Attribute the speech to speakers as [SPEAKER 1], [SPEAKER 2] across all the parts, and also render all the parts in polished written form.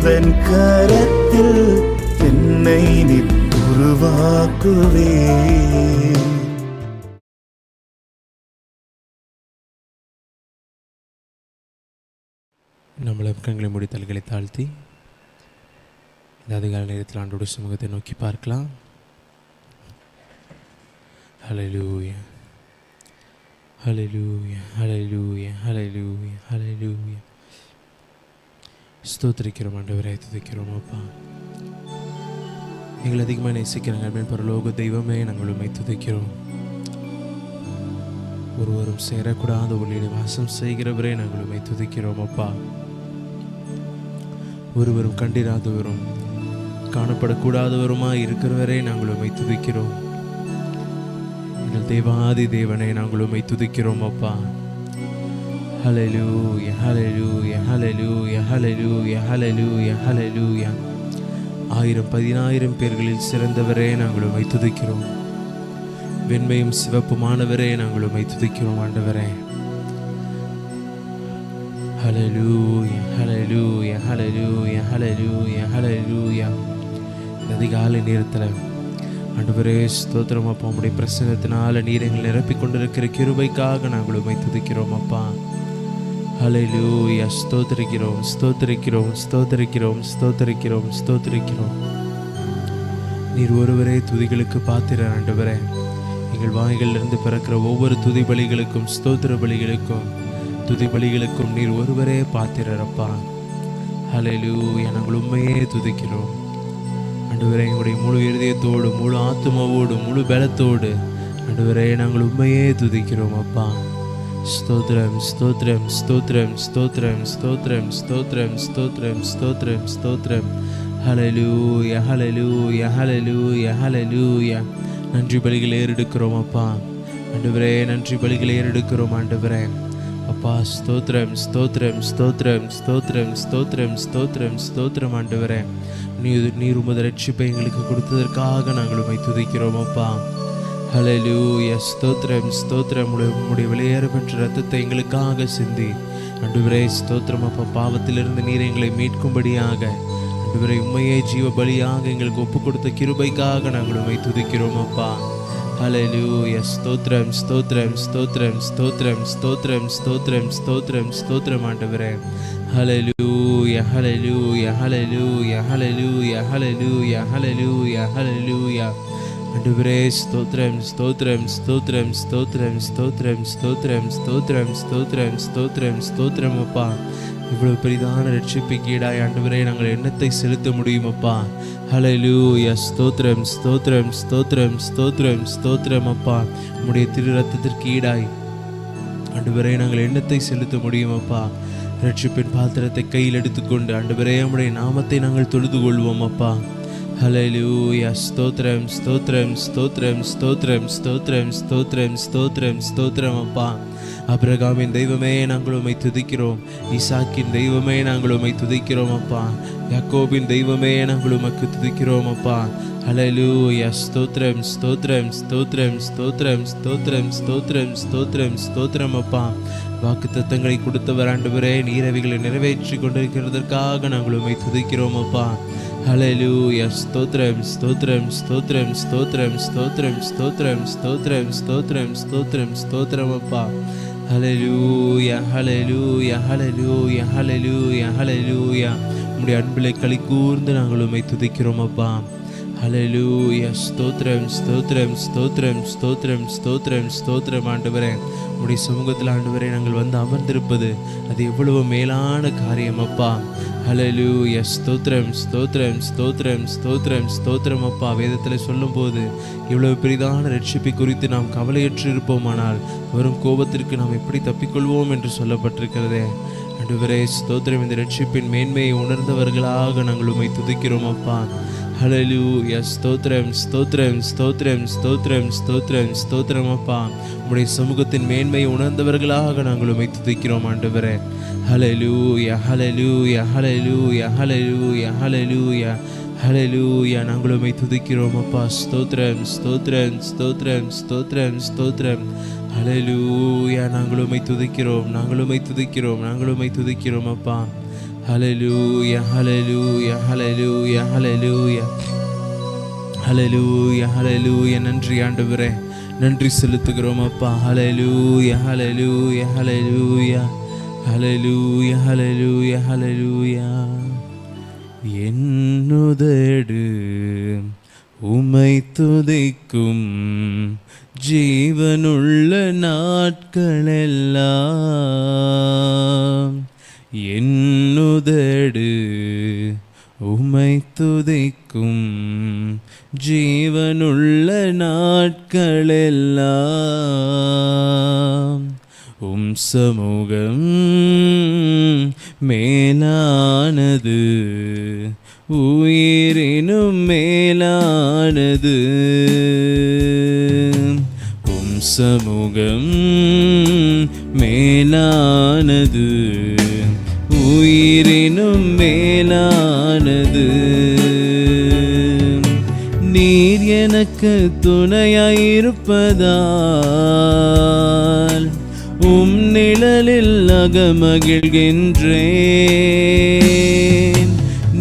[SPEAKER 1] உந்தன் கரத்தில் என்னை நீ உருவாக்குவே.
[SPEAKER 2] நம்மளை கண்களை மூடி தலைகளை தாழ்த்தி இந்த அதிகால நேரத்தில் ஆண்டோட சமூகத்தை நோக்கி பார்க்கலாம். ஹல்லேலூயா, ஹல்லேலூயா, ஹல்லேலூயா, ஹல்லேலூயா, ஹல்லேலூயா. ஸ்தோத்திரிக்கிறோம் ஆண்டவரை, துதிக்கிறோம் அப்பா. எங்களை அதிகமாக நேசிக்கிறாங்க பரலோக தெய்வமே, நாங்கள் உம்மை துதிக்கிறோம். ஒருவரும் சேரக்கூடாத ஒளியில் வாசம் செய்கிறவரே, நாங்கள் உம்மை துதிக்கிறோம் அப்பா. ஒருவரும் கண்டிராதவரும் காணப்படக்கூடாதவருமாய் இருக்கிறவரே, நாங்கள் உம்மை துதிக்கிறோம். எங்கள் தேவாதி தேவனை நாங்கள் உம்மை துதிக்கிறோம் அப்பா. ஹல்லேலூயா, ஹல்லேலூயா, ஹல்லேலூயா, ஹல்லேலூயா, ஹல்லேலூயா, ஹல்லேலூயா. 1000-10,000 பேர்களில் சிறந்தவரே, நாங்கள் உம்மை துதிக்கிறோம். வெண்மையும் சிவப்புமானவரே, நாங்கள் உம்மை துதிக்கிறோம் ஆண்டவரே. ஹல்லேலூயா, ஹல்லேலூயா, ஹல்லேலூயா, ஹல்லேலூயா, ஹல்லேலூயா. அதிகாலை நேரத்தில் ஆண்டவரே ஸ்தோத்திரம் அப்பா. உம்முடைய பிரசன்னத்தினால நீர் எங்களை நிரப்பிக் கொண்டிருக்கிற கிருபைக்காக நாங்கள் உம்மை துதிக்கிறோம் அப்பா. ஹல்லேலூயா, ஸ்தோத்திரிக்கிறோம், ஸ்தோத்திரிக்கிறோம், ஸ்தோத்திரிக்கிறோம், ஸ்தோத்திரிக்கிறோம், ஸ்தோத்திரிக்கிறோம். நீர் ஒருவரே துதிகளுக்கு பாத்திரர் ஆண்டவரே. எங்கள் வாய்களிலிருந்து பிறக்கிற ஒவ்வொரு துதி பலிகளுக்கும், ஸ்தோத்திர பலிகளுக்கும், துதி பலிகளுக்கும் நீர் ஒருவரே பாத்திரர் அப்பா. ஹல்லேலூயா, நாங்கள் உம்மையே துதிக்கிறோம் ஆண்டவரே. எங்களுடைய முழு இருதயத்தோடு, முழு ஆத்துமாவோடு, முழு பலத்தோடு ஆண்டவரே நாங்கள் உம்மையே துதிக்கிறோம் அப்பா. ஸ்தோத்திரம், ஸ்தோத்திரம், ஸ்தோத்திரம், ஸ்தோத்திரம், ஸ்தோத்திரம், ஸ்தோத்திரம், ஸ்தோத்திரம், ஸ்தோத்திரம், ஸ்தோத்திரம். ஹல்லேலூயா, ஹல்லேலூயா, ஹல்லேலூயா, ஹல்லேலூயா. நன்றி பலிகளை ஏறெடுக்கிறோம் அப்பா. ஆண்டவரே நன்றி பலிகளை ஏறெடுக்கிறோம் ஆண்டவரே அப்பா. ஸ்தோத்திரம், ஸ்தோத்திரம், ஸ்தோத்திரம், ஸ்தோத்திரம், ஸ்தோத்திரம், ஸ்தோத்திரம், ஸ்தோத்திரம் ஆண்டவரே. நீர் உமது ரட்சிப்பை எங்களுக்கு கொடுத்ததற்காக நாங்கள் உம்மை துதிக்கிறோம் அப்பா. ஹல்லேலூயா, ஸ்தோத்திரம், ஸ்தோத்திரம். உம்முடைய விலையேறப்பெற்ற ரத்தத்தை எங்களுக்காக சிந்தி ஆண்டவரே ஸ்தோத்திரம் அப்பா. பாவத்திலிருந்து நீர் எங்களை மீட்கும்படியாக ஆண்டவரே உம்மையே ஜீவ பலியாக எங்களுக்கு ஒப்பு கொடுத்த கிருபைக்காக நாங்கள் உம்மை துதிக்கிறோம் அப்பா. ஹல்லேலூயா, ஸ்தோத்திரம், ஸ்தோத்திரம், ஸ்தோத்திரம், ஸ்தோத்திரம், ஸ்தோத்திரம், ஸ்தோத்திரம், ஸ்தோத்திரம், ஸ்தோத்திரம் ஆண்டவரே. ஹல்லேலூயா, ஹல்லேலூயா, ஹல்லேலூயா, ஹல்லேலூயா, ஹல்லேலூயா, ஹல்லேலூயா, ஹல்லேலூயா ஆண்டவரே ஸ்தோத்திரம், ஸ்தோத்திரம், ஸ்தோத்திரம், ஸ்தோத்திரம், ஸ்தோத்திரம், ஸ்தோத்திரம், ஸ்தோத்திரம், ஸ்தோத்திரம், ஸ்தோத்திரம், ஸ்தோத்திரம் அப்பா. இவ்வளவு பெரிதான ரட்சிப்புக்கு ஈடாய் ஆண்டவரே நாங்கள் எண்ணத்தை செலுத்த முடியும் அப்பா. ஹல்லேலூயா, ஸ்தோத்திரம், ஸ்தோத்திரம், ஸ்தோத்திரம், ஸ்தோத்திரம், ஸ்தோத்திரம் அப்பா. உம்முடைய திரு ரத்தத்திற்கு ஈடாய் ஆண்டவரே நாங்கள் எண்ணத்தை செலுத்த முடியும் அப்பா. ரட்சிப்பின் பாத்திரத்தை கையில் எடுத்துக்கொண்டு ஆண்டவரே உம்முடைய நாமத்தை நாங்கள் தொழுது கொள்வோம் அப்பா. ஹல்லேலூயா, ஸ்தோத்திரம், ஸ்தோத்திரம், ஸ்தோத்திரம், ஸ்தோத்திரம், ஸ்தோத்திரம், ஸ்தோத்திரம், ஸ்தோத்திரம், ஸ்தோத்திரம் அப்பா. ஆபிரகாமின் தெய்வமே நாங்கள் உம்மை துதிக்கிறோம். ஈசாக்கின் தெய்வமே நாங்கள் உம்மை துதிக்கிறோம் அப்பா. யாக்கோபின் தெய்வமே நாங்கள் உமக்கு துதிக்கிறோம் அப்பா. ஹல்லேலூயா, ஸ்தோத்திரம், ஸ்தோத்திரம், ஸ்தோத்திரம், ஸ்தோத்திரம், ஸ்தோத்திரம், ஸ்தோத்திரம், ஸ்தோத்திரம், ஸ்தோத்திரம் அப்பா. வாக்குத்தத்தங்களை கொடுத்தவர் ஆண்டவரே, நீரவைகளை நிறைவேற்றி கொண்டிருக்கிறதற்காக நாங்கள் உம்மை துதிக்கிறோம் அப்பா. ஹல்லேலூயா, ஸ்தோத்திரம், ஸ்தோத்திரம், ஸ்தோத்திரம், ஸ்தோத்திரம், ஸ்தோத்திரம், ஸ்தோத்திரம், ஸ்தோத்திரம், ஸ்தோத்திரம், ஸ்தோத்திரம், ஸ்தோத்திரம் அப்பா. ஹல்லேலூயா, ஹல்லேலூயா, ஹல்லேலூயா, ஹல்லேலூயா, ஹல்லேலூயா. உம்முடைய அன்பிலே களி கூர்ந்து நாங்கள் உம்மை துதிக்கிறோம் அப்பா. ஹல்லேலூயா, ஸ்தோத்திரம், ஸ்தோத்திரம், ஸ்தோத்திரம், ஸ்தோத்திரம், ஸ்தோத்திரம், ஸ்தோத்திரம் ஆண்டவரே. உம்முடைய சமூகத்தில் ஆண்டவரே நாங்கள் வந்து அமர்ந்திருப்பது அது எவ்வளவு மேலான காரியம் அப்பா. ஹல்லேலூயா, ஸ்தோத்திரம், ஸ்தோத்திரம், ஸ்தோத்திரம், ஸ்தோத்திரம், ஸ்தோத்திரம் அப்பா. வேதத்தில் சொல்லும்போது இவ்வளவு பெரிதான ரட்சிப்பை குறித்து நாம் கவலையற்று இருப்போமானால் வரும் கோபத்திற்கு நாம் எப்படி தப்பிக்கொள்வோம் என்று சொல்லப்பட்டிருக்கிறதே ஆண்டவரே ஸ்தோத்திரம். இந்த ரட்சிப்பின் மேன்மையை உணர்ந்தவர்களாக நாங்கள் உம்மை துதிக்கிறோம் அப்பா. ஹல்லேலூயா, ஸ்தோத்திரம், ஸ்தோத்திரம், ஸ்தோத்திரம், ஸ்தோத்திரம், ஸ்தோத்திரம், ஸ்தோத்திரம் அப்பா. உம்முடைய சமூகத்தின் மேன்மையை உணர்ந்தவர்களாக நாங்கள் உம்மை துதிக்கிறோம் ஆண்டவரே. ஹல்லேலூயா, ஹல்லேலூயா, ஹல்லேலூயா, ஹல்லேலூயா, ஹல்லேலூயா, ஹல்லேலூயா. நாங்கள் உம்மை துதிக்கிறோம் அப்பா. ஸ்தோத்திரம், ஸ்தோத்திரம், ஸ்தோத்திரம், ஸ்தோத்திரம், ஸ்தோத்திரம். ஹல்லேலூயா, நாங்கள் உம்மை துதிக்கிறோம், நாங்கள் உம்மை துதிக்கிறோம், நாங்கள் உம்மை துதிக்கிறோம் அப்பா. ஹல்லேலூயா ஹல்லேலூயா ஹல்லேலூயா ஹல்லேலூயா ஹல்லேலூயா ஹல்லேலூயா. நன்றி ஆண்டவரே, நன்றி செலுத்துகிறோம் அப்பா. ஹல்லேலூயா ஹல்லேலூயா ஹல்லேலூயா ஹல்லேலூயா ஹல்லேலூயா ஹல்லேலூயா. என்னுதடு உம்மை துதிக்கும் ஜீவனுள்ள நாட்களெல்லாம், என்னுதடு உம்மை துதிக்கும் ஜீவனுள்ள நாட்களெல்லாம், உம் சமூகம் மேலானது, உயிரினும் மேலானது. உம் சமூகம் மேலானது, உயிரினும் மேலானது. நீர் எனக்கு துணையாயிருப்பதால் உம் நிழலில் அகமகிழ்கின்றேன்.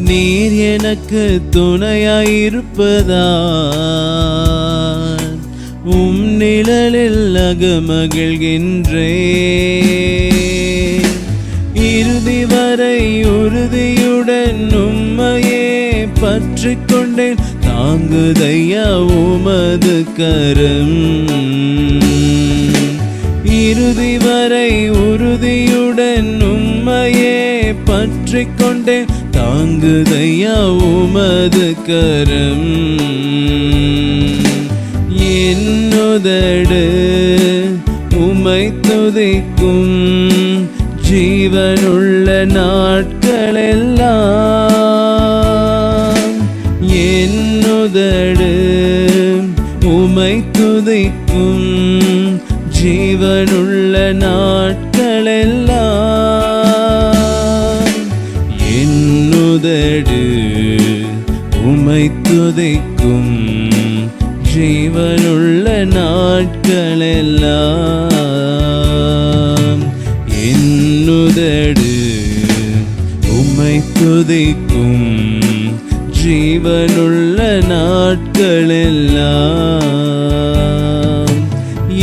[SPEAKER 2] நீர் எனக்கு துணையாயிருப்பதால் உம் நிழலில் அகமகிழ்கின்றேன். இறுதி வரை உறுதியுடன் உம்மையே பற்றிக் கொண்டேன், தாங்குதையா உமது கரம். இறுதி வரை உறுதியுடன் உம்மையே பற்றிக் கொண்டேன், தாங்குதையா உமது கரம். என்னுதடு உம்மை துதிக்கும் ஜீவனுள்ள நாட்களெல்லாம், என்னுதடு உம்மை துதிக்கும் ஜீவனுள்ள நாட்களெல்லாம், என்னுதடு உம்மை துதிக்கும் ஜீவனுள்ள நாட்களெல்லாம், என்னுதடு உம்மை துதிக்கும் ஜீவனுள்ள நாட்களெல்லாம்.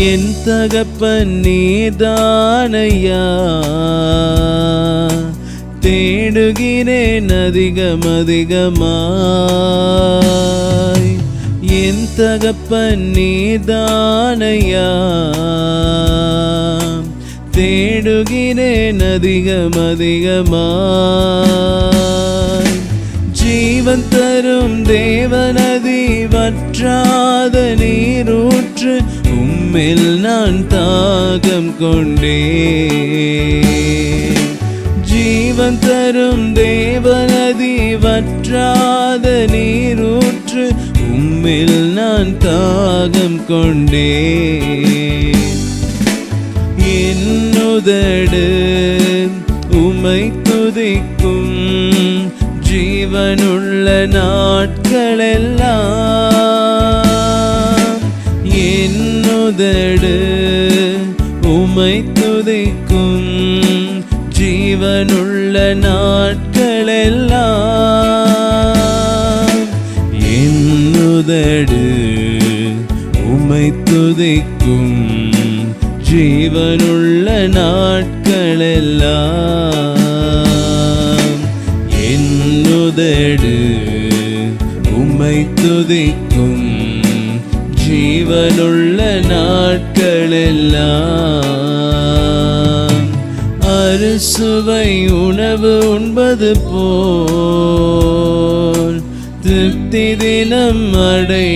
[SPEAKER 2] என் தகப்பன் நீதானையா, தேடுகிறேன் அதிகம் அதிகமாய். என் தகப்பன் நீதானையா, தேடுகிறேன் அதிகம் அதிகமாய். ஜீவன் தரும் தேவனதி வற்றாத நீரூற்று, உம்மில் நான் தாகம் கொண்டேன். ஜீவன் தரும் தேவனதி வற்றாத நீரூற்று, உம்மில் நான் தாகம் கொண்டேன். என்னுதடு உம்மை துதிக்கும் ஜீவனுள்ள நாட்களெல்லாம், என்னுதடு உம்மை துதிக்கும் ஜீவனுள்ள நாட்களெல்லாம், என்னுதடு உம்மை துதிக்கும் ஜீவனுள்ள நாட்களெல்லாம், என்னுதடு உம்மை துதிக்கும் ஜீவனுள்ள நாட்களெல்லாம். அறுசுவை உணவு உண்பது போல் திருப்தி தினம் அடைகின்றேன்.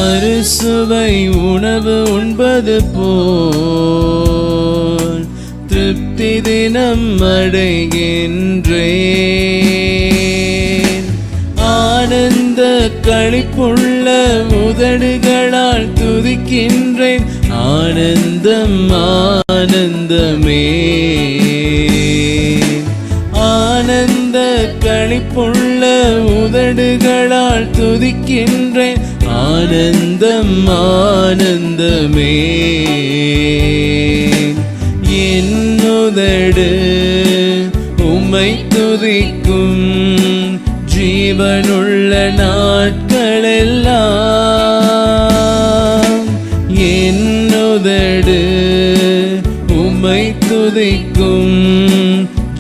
[SPEAKER 2] அறுசுவை உணவு உண்பது போல் திருப்தி தினம் அடைகின்றேன். ஆனந்த களிப்புள்ள உதடுகளால் துதிக்கின்றேன், ஆனந்தம் ஆனந்தமே. ஆனந்த களிப்புள்ள உதடுகளால் துதிக்கின்றேன், ஆனந்தம் ஆனந்தமே. என்னுதடு என்னுதடு உம்மை துதிக்கும் ஜீவனுள்ள நாட்களெல்லாம். என்னுதடு உம்மை துதிக்கும்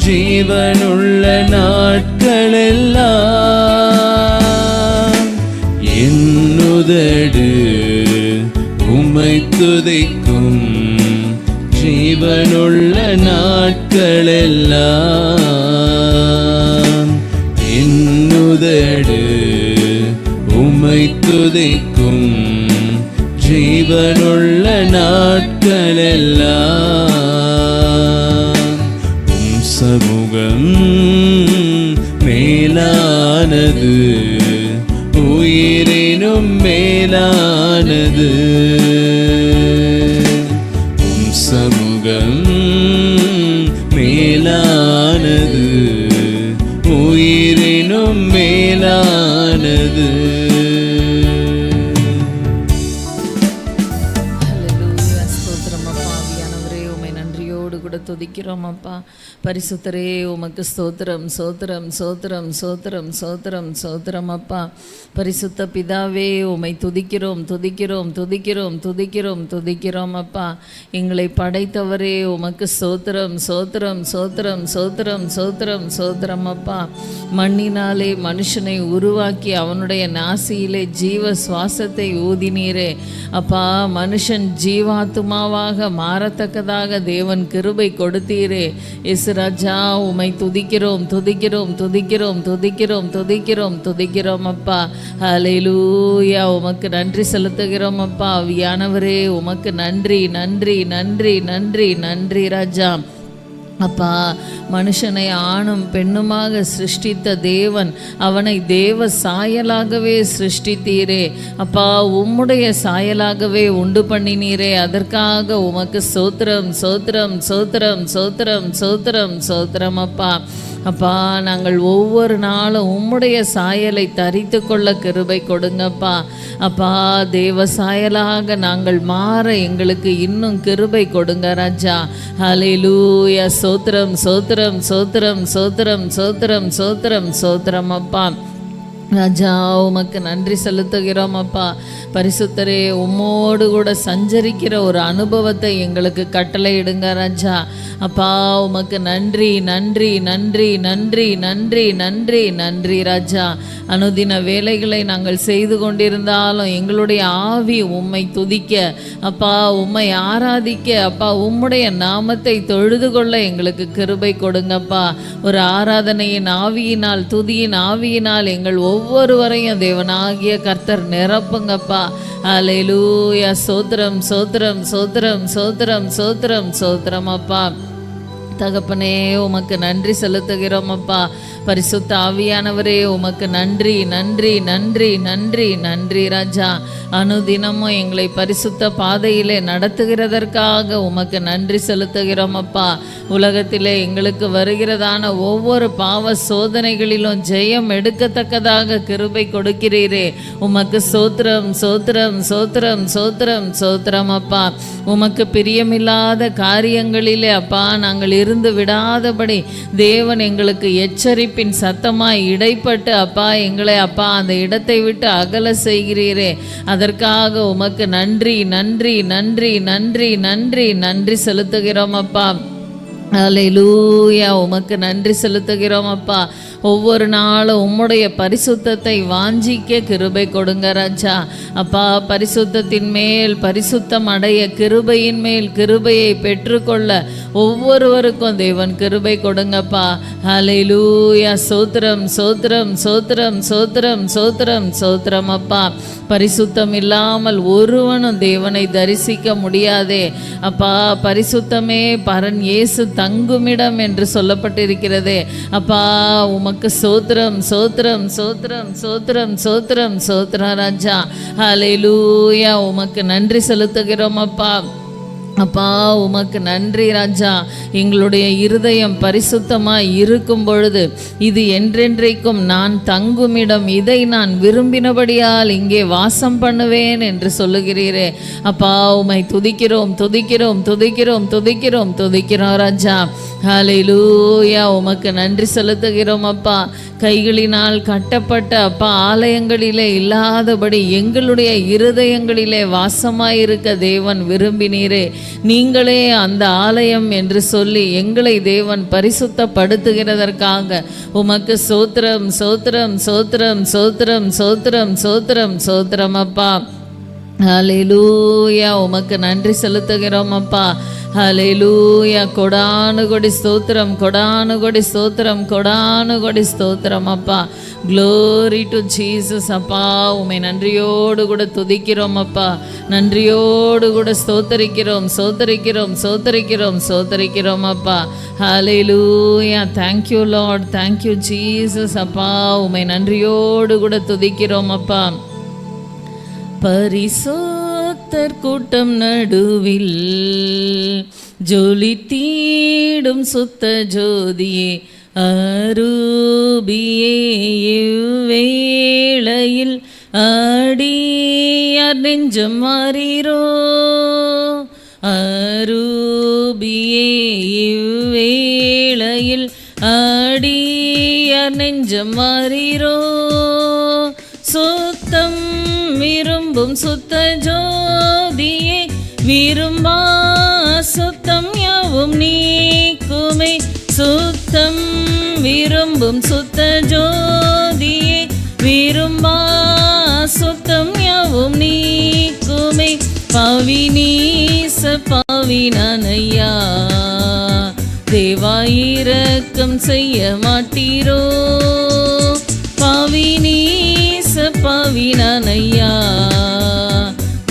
[SPEAKER 2] ஜீவனுள்ள நாட்களெல்லாம். என்னுதடு உம்மை துதிக்கும் ஜீவனுள்ள நாட்களெல்லாம். என்னுதடு உம்மை துதிக்கும் ஜீவனுள்ள நாட்களெல்லாம். உம் சமூகம் மேலானது, உயிரினும் மேலானது. உம் சமூகம் மேலானது, உயிரினும் மேலானது.
[SPEAKER 3] துதிக்கிறோம் அப்பா. பரிசுத்தரே உமக்கு ஸ்தோத்திரம், சோத்திரம், சோத்திரம், சோத்திரம், சோத்திரம், சோத்திரம் அப்பா. பரிசுத்த பிதாவே உம்மை துதிக்கிறோம், துதிக்கிறோம், துதிக்கிறோம், துதிக்கிறோம், துதிக்கிறோம் அப்பா. எங்களை படைத்தவரே உமக்கு ஸ்தோத்திரம், சோத்திரம், சோத்திரம், சோத்திரம், சோத்திரம், சோத்திரம் அப்பா. மண்ணினாலே மனுஷனை உருவாக்கி அவனுடைய நாசியிலே ஜீவ சுவாசத்தை ஊதினீரே அப்பா. மனுஷன் ஜீவாத்துமாவாக மாறத்தக்கதாக தேவன் கிருபை கொடுத்தீரே. இயேசுராஜா உம்மை துதிக்கிறோம், துதிக்கிறோம், துதிக்கிறோம், துதிக்கிறோம், துதிக்கிறோம், துதிக்கிறோம் அப்பா. ஹல்லேலூயா. உமக்கு நன்றி செலுத்துகிறோம் அப்பா. ஆவியானவரே உமக்கு நன்றி, நன்றி, நன்றி, நன்றி, நன்றி ராஜா. அப்பா, மனுஷனை ஆணும் பெண்ணுமாக சிருஷ்டித்த தேவன் அவனை தேவ சாயலாகவே சிருஷ்டித்தீரே அப்பா. உம்முடைய சாயலாகவே உண்டு பண்ணினீரே. அதற்காக உமக்கு சோத்திரம், சோத்திரம், சோத்திரம், சோத்திரம், சோத்திரம், சோத்திரம் அப்பா. அப்பா, நாங்கள் ஒவ்வொரு நாளும் உம்முடைய சாயலை தரித்து கொள்ள கிருபை கொடுங்கப்பா. அப்பா, தேவ சாயலாக நாங்கள் மாற எங்களுக்கு இன்னும் கிருபை கொடுங்க ராஜா. ஹல்லேலூயா. சோத்திரம், சோத்திரம், சோத்திரம், சோத்திரம், சோத்திரம், சோத்திரம், சோத்திரம் அப்பா. ராஜா உமக்கு நன்றி செலுத்துகிறோம் அப்பா. பரிசுத்தரே உம்மோடு கூட சஞ்சரிக்கிற ஒரு அனுபவத்தை எங்களுக்கு கட்டளையிடுங்க ராஜா. அப்பா உமக்கு நன்றி, நன்றி, நன்றி, நன்றி, நன்றி, நன்றி, நன்றி ராஜா. அனுதின வேலைகளை நாங்கள் செய்து கொண்டிருந்தாலும் எங்களுடைய ஆவி உம்மை துதிக்க அப்பா, உம்மை ஆராதிக்க அப்பா, உம்முடைய நாமத்தை தொழுது கொள்ள எங்களுக்கு கிருபை கொடுங்கப்பா. ஒரு ஆராதனையின் ஆவியினால், துதியின் ஆவியினால் எங்கள் ஒவ்வொருவரையும் தேவனாகிய கர்த்தர் நிரப்புங்கப்பா. ஹல்லேலூயா. சோத்திரம், சோத்திரம், சோத்திரம், சோத்திரம், சோத்திரம், சோத்திரம் அப்பா. தகப்பனே உமக்கு நன்றி செலுத்துகிறோம் அப்பா. பரிசுத்த ஆவியானவரே உமக்கு நன்றி, நன்றி, நன்றி, நன்றி, நன்றி ராஜா. அனுதினமும் எங்களை பரிசுத்த பாதையிலே நடத்துகிறதற்காக உமக்கு நன்றி செலுத்துகிறோம் அப்பா. உலகத்திலே எங்களுக்கு வருகிறதான ஒவ்வொரு பாவ சோதனைகளிலும் ஜெயம் எடுக்கத்தக்கதாக கிருபை கொடுக்கிறீரே. உமக்கு சோத்திரம், சோத்திரம், சோத்திரம், சோத்திரம், சோத்திரம் அப்பா. உமக்கு பிரியமில்லாத காரியங்களிலே அப்பா நாங்கள் இருந்து விடாதபடி தேவன் எங்களுக்கு எச்சரிப்பின் சத்தமாய் இடைப்பட்டு அப்பா எங்களை அப்பா அந்த இடத்தை விட்டு அகல செய்கிறீரே. அதற்காக உமக்கு நன்றி, நன்றி, நன்றி, நன்றி, நன்றி, நன்றி செலுத்துகிறோம் அப்பா. ஹல்லேலூயா. உமக்கு நன்றி செலுத்துகிறோம் அப்பா. ஒவ்வொரு நாளும் உம்முடைய பரிசுத்தத்தை வாஞ்சிக்க கிருபை கொடுங்க ராஜா. அப்பா, பரிசுத்தத்தின் மேல் பரிசுத்தம் அடைய, கிருபையின் மேல் கிருபையை பெற்றுக்கொள்ள ஒவ்வொருவருக்கும் தேவன் கிருபை கொடுங்கப்பா. ஹல்லேலூயா. சோத்திரம், சோத்திரம், சோத்திரம், சோத்திரம், சோத்திரம், சோத்திரம் அப்பா. பரிசுத்தம் இல்லாமல் ஒருவனும் தேவனை தரிசிக்க முடியாதே அப்பா. பரிசுத்தமே பரன் இயேசு தங்குமிடம் என்று சொல்லப்பட்டிருக்கிறதே அப்பா. உமக்கு சோத்திரம், சோத்திரம், சோத்திரம், சோத்திரம், சோத்திரம், சோத்திரம் ராஜா. ஹல்லேலூயா. உமக்கு நன்றி செலுத்துகிறோம் அப்பா. அப்பா உமக்கு நன்றி ராஜா. எங்களுடைய இருதயம் பரிசுத்தமாய் இருக்கும் பொழுது இது என்றென்றைக்கும் நான் தங்குமிடம், இதை நான் விரும்பினபடியால் இங்கே வாசம் பண்ணுவேன் என்று சொல்லுகிறீரே. அப்பா உமை துதிக்கிறோம் துதிக்கிறோம் துதிக்கிறோம் துதிக்கிறோம் துதிக்கிறோம் ராஜா. ஹல்லேலூயா. உமக்கு நன்றி செலுத்துகிறோம் அப்பா. கைகளினால் கட்டப்பட்ட அப்பா ஆலயங்களிலே இல்லாதபடி எங்களுடைய இருதயங்களிலே வாசமாயிருக்க தேவன் விரும்பினீரே. நீங்களே அந்த ஆலயம் என்று சொல்லி எங்களை தேவன் பரிசுத்தப்படுத்துகிறதற்காக உமக்கு சோத்திரம் சோத்திரம் சோத்திரம் சோத்திரம் சோத்திரம் சோத்திரம் சோத்திரம் அப்பா. ஹல்லேலூயா. உமக்கு நன்றி செலுத்துகிறோம் அப்பா. ஹல்லேலூயா. கொடானு கொடி ஸ்தோத்திரம் கொடானு கொடி ஸ்தோத்திரம் கொடானு கொடி ஸ்தோத்திரம் அப்பா. க்ளோரி டு ஜீசஸ் அப்பா. உமை நன்றியோடு கூட துதிக்கிறோம் அப்பா. நன்றியோடு கூட ஸ்தோத்தரிக்கிறோம் ஸ்தோத்தரிக்கிறோம் ஸ்தோத்தரிக்கிறோம் ஸ்தோத்தரிக்கிறோம் அப்பா. ஹல்லேலூயா. தேங்க்யூ லார்ட், தேங்க்யூ ஜீசஸ் அப்பா. உமை நன்றியோடு கூட துதிக்கிறோம் அப்பா. பரிசுத்தர் கூட்டம் நடுவில் ஜொலி தீடும் சுத்த ஜோதியே அரூபியே இவ்வேளையில் அடியார் நெஞ்சம் மாறீரோ. அரூபியே இவ்வேளையில் அடியார் நெஞ்சம் மாறீரோ. சுத்தம் விரும்பும் சுத்த ஜோதியே விரும்பா சுத்தம் யாவும் நீக்குமே. சுத்தம் விரும்பும் சுத்த ஜோதியே விரும்பா சுத்தம் யாவும் நீக்குமே. பாவினீச பாவினானையா தேவாயிரக்கம் செய்ய மாட்டீரோ. பாவினீச பாவினானையா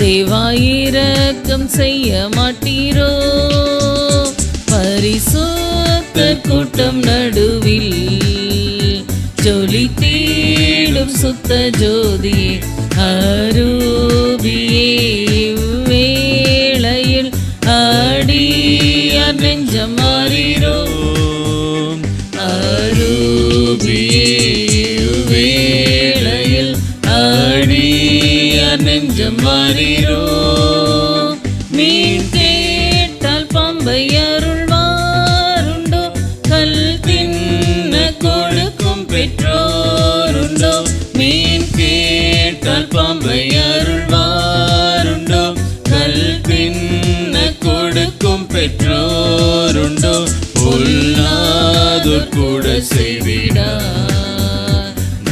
[SPEAKER 3] தேவாயிரக்கம் செய்ய மாட்டீரோ. பரிசுத்த கூட்டம் நடுவில் ஜொலி தேடும் சுத்த ஜோதி அரூபியே இவ்வேளையில் அடியார் நெஞ்சம் மாறீரோ. அரூபியே இவ்வேளையில் அடியார் நெஞ்சம் மாறீரோ. மீன் கேட்டால் பாம்பை அருள்வாருண்டோ. கல் தின்ன கொடுக்கும் பெற்றோருண்டோ. மீன் கேட்டால் பாம்பை அருள்வாருண்டோ. கல் தின்ன கொடுக்கும் பெற்றோருண்டோ. பொல்லாதோர் கூட செய்திடா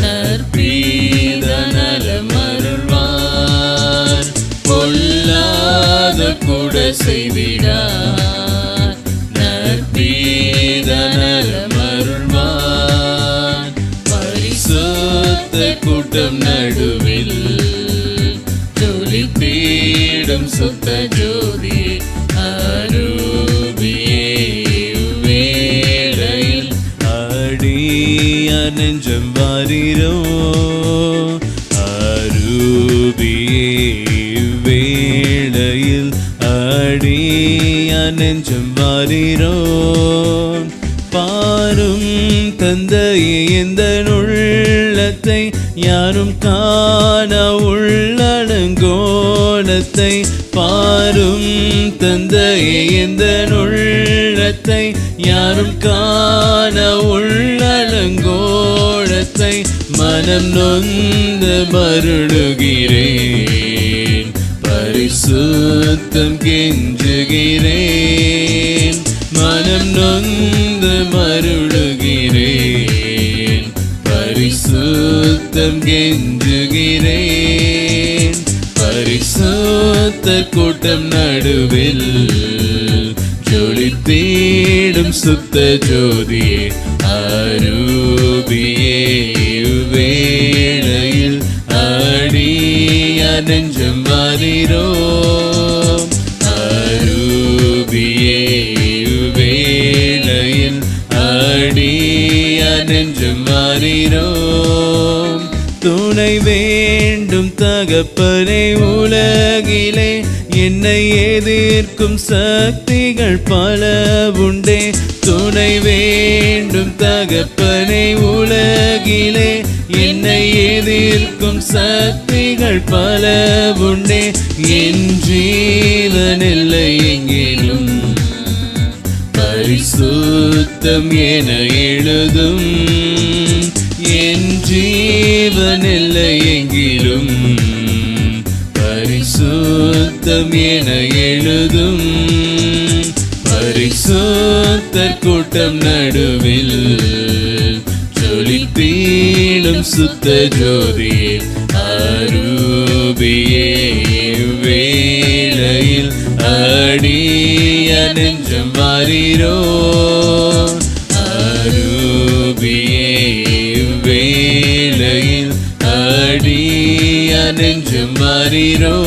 [SPEAKER 3] நற்பீத நலம் அருள்வார். பொல்லாதோர் கூட செய்திடா நற்பீத நலம் அருள்வார். பரிசுத்த கூட்டம் நடுவில் ஜொலி தேடும் சுத்த ஜோதி அரூபியே இவ்வேளையில் அடியார் நெஞ்சம் வாரீரோ. அரூபியே இவ்வேளையில் அடியார் நெஞ்சம் வாரீரோ. பாரும் தந்தையே எந்த உள்ளத்தை யாரும் காண உள்ளடங்கோலத்தை. பாரும் தந்தையே எந்த உள்ளத்தை யாரும் காண உள்ளடங்கோலத்தை. மனம் நொந்து மருளுகிறேன் பரிசுத்தம் கெஞ்சுகிறேன். மனம் நொந்து மருளுகிறேன் பரிசுத்தம் கெஞ்சுகிறேன். பரிசுத்த கூட்டம் நடுவில் ஜொலி தேடும் சுத்த ஜோதியே அரூபியே இவ்வேளையில் அடியார் நெஞ்சம் வாரீரோ. அரூபியே இவ்வேளையில் அடியார் நெஞ்சம் வாரீரோ. துணை வேண்டும் தகப்பனே உலகிலே
[SPEAKER 2] என்னை எதிர்க்கும் சக்திகள் பல உண்டே. துணை வேண்டும் தகப்பனை உலகிலே, என்னை எதிர்க்கும் சக்திகள் பல உண்டே. என் ஜீவன் இல்லை எங்கிலும் பரிசுத்தம் என எழுதும். என் ஜீவன் இல்லை எங்கிலும் பரிசுத்தம் என எழுதும். பரிசுத்தர் கூட்டம் நடுவில் ஜொலித்தீடும் சுத்த ஜோதி அரூபியே. வேளையில் அடிய நெஞ்சம் வாரீரோ அரூபியே. வேளையில் அடிய நெஞ்சம் வாரீரோ.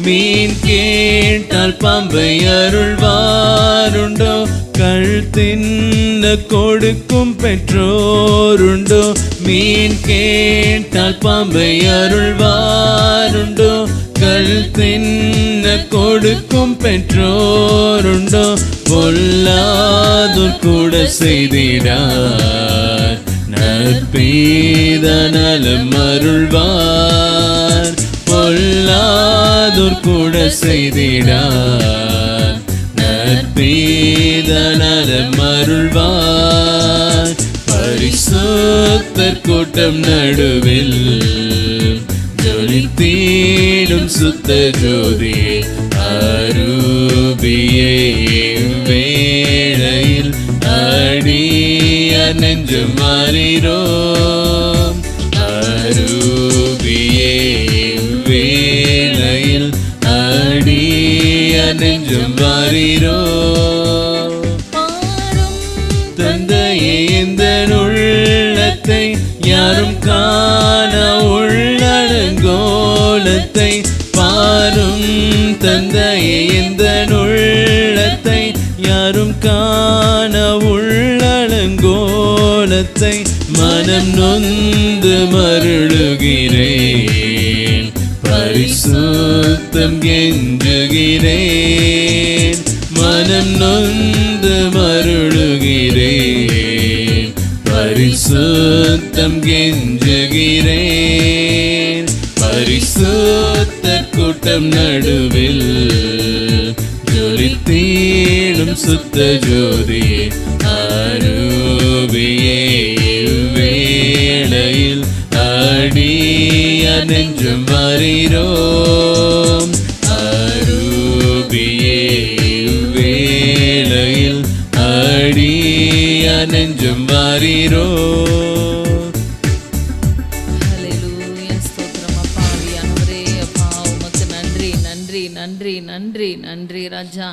[SPEAKER 2] மீன் கேட்டால் பாம்பை அருள்வாருண்டோ, கள் தின்ன கொடுக்கும் பெற்றோருண்டோ. மீன் கேட்டால் பாம்பை அருள்வாருண்டோ, கள் தின்ன கொடுக்கும் பெற்றோருண்டோ. பொல்லாதோர் கூட செய்திடார், நற்பீத நலம் அருள்வார். பொல்லாதோர் கூட செய்திடார், நற்பீத நலம் அருள்வார். பரிசுத்தர் கூட்டம் நடுவில் ஜொலித்தீடும் சுத்த ஜோதி அரூபியே. வேளையில் அடிய நெஞ்சம் வாரீரோ அரூபியே. வேளையில் அடிய நெஞ்சம் வாரீரோ. தந்தையே இந்த உள்ளத்தை யாரும் காண உள்ளடங்கோலத்தை பாரும். தந்தையே இந்த உள்ளத்தை யாரும் காண உள்ளடங்கோலத்தை. மனம் நொந்து மருளுகிறேன், பரிசுத்தம் கெஞ்சுகிறேன். மனம் நொந்து மருளுகிறேன், பரிசுத்தம் கெஞ்சுகிறேன். பரிசுத்த கூட்டம் நடுவில் ஜொலித்தீடும் சுத்த ஜோதி அரூபியே. வேளையில் அடிய நெஞ்சம் வாரீரோ அரூபியே. வேளையில் அடிய நெஞ்சம் வாரீரோ.
[SPEAKER 3] ஹல்லேலூயா. ஸ்தோத்திரம் அப்பா. ஆவியானவரே அப்பா உமக்கு நன்றி நன்றி நன்றி நன்றி நன்றி ராஜா.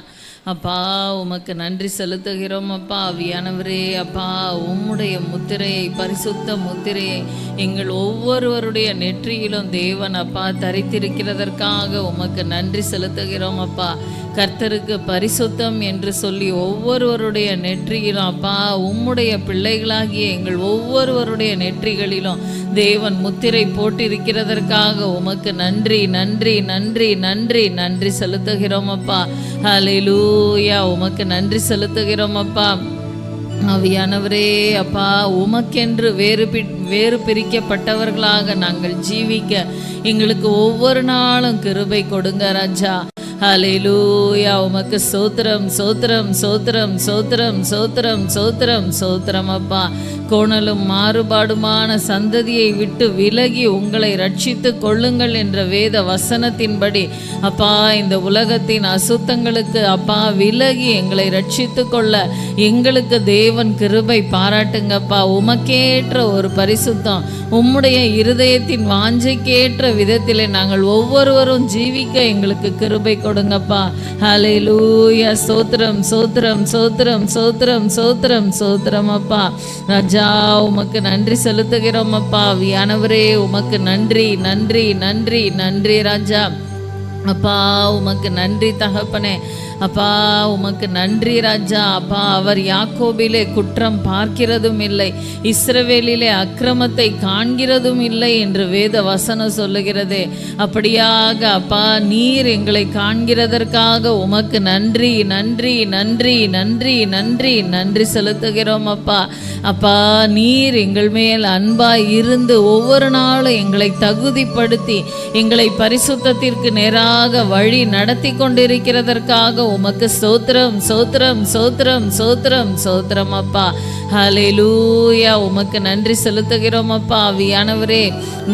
[SPEAKER 3] அப்பா உமக்கு நன்றி செலுத்துகிறோம் அப்பா. ஆவியானவரே அப்பா உம்முடைய முத்திரையை, பரிசுத்த முத்திரையை எங்கள் ஒவ்வொருவருடைய நெற்றியிலும் தேவன் அப்பா தரித்திருக்கிறதற்காக உமக்கு நன்றி செலுத்துகிறோம் அப்பா. கர்த்தருக்கு பரிசுத்தம் என்று சொல்லி ஒவ்வொருவருடைய நெற்றியிலும் அப்பா உம்முடைய பிள்ளைகளாகிய எங்கள் ஒவ்வொருவருடைய நெற்றிகளிலும் தேவன் முத்திரை போட்டிருக்கிறதற்காக உமக்கு நன்றி நன்றி நன்றி நன்றி நன்றி செலுத்துகிறோம் அப்பா. ஹல்லேலூயா. உமக்கு நன்றி செலுத்துகிறோம் அப்பா. ஆவியானவரே அப்பா உமக்கென்று வேறு பிரிக்கப்பட்டவர்களாக நாங்கள் ஜீவிக்க எங்களுக்கு ஒவ்வொரு நாளும் கிருபை கொடுங்க ராஜா. ஹல்லேலூயா. உமக்கு சோத்திரம் சோத்திரம் சோத்திரம் சோத்திரம் சோத்திரம் சோத்திரம் சோத்திரம் அப்பா. கோணலும் மாறுபாடுமான சந்ததியை விட்டு விலகி உங்களை ரட்சித்து கொள்ளுங்கள் என்ற வேத வசனத்தின்படி அப்பா இந்த உலகத்தின் அசுத்தங்களுக்கு அப்பா விலகி எங்களை ரட்சித்து கொள்ள எங்களுக்கு தேவன் கிருபை பாராட்டுங்கப்பா. உமக்கேற்ற ஒரு பரிசுத்தம், உம்முடைய இருதயத்தின் வாஞ்சைக்கேற்ற விதத்திலே நாங்கள் ஒவ்வொருவரும் ஜீவிக்க எங்களுக்கு கிருபை கொடுங்கப்பா. ஹல்லேலூயா. சோத்திரம் சோத்திரம் சோத்திரம் சோத்திரம் சோத்திரம் சோத்திரம் அப்பா. ராஜா உமக்கு நன்றி செலுத்துகிறோம் அப்பா. ஆவியானவரே உமக்கு நன்றி நன்றி நன்றி நன்றி ராஜா. அப்பா உமக்கு நன்றி தகப்பனே. அப்பா உமக்கு நன்றி ராஜா. அப்பா அவர் யாக்கோபிலே குற்றம் பார்க்கிறதும் இல்லை, இஸ்ரவேலிலே அக்கிரமத்தை காண்கிறதும் இல்லை என்று வேத வசனம் சொல்லுகிறதே. அப்படியாக அப்பா நீர் எங்களை காண்கிறதற்காக உமக்கு நன்றி நன்றி நன்றி நன்றி நன்றி நன்றி செலுத்துகிறோம் அப்பா. அப்பா நீர் எங்கள் மேல் அன்பாய் இருந்து ஒவ்வொரு நாளும் எங்களை தகுதிப்படுத்தி எங்களை பரிசுத்தத்திற்கு நேராக வழி நடத்தி கொண்டிருக்கிறதற்காக உமக்கு ஸ்தோத்திரம் ஸ்தோத்திரம் ஸ்தோத்திரம் ஸ்தோத்திரம் ஸ்தோத்திரம் அப்பா. ஹல்லேலூயா. உமக்கு நன்றி செலுத்துகிறோம் அப்பா. ஆவியானவரே,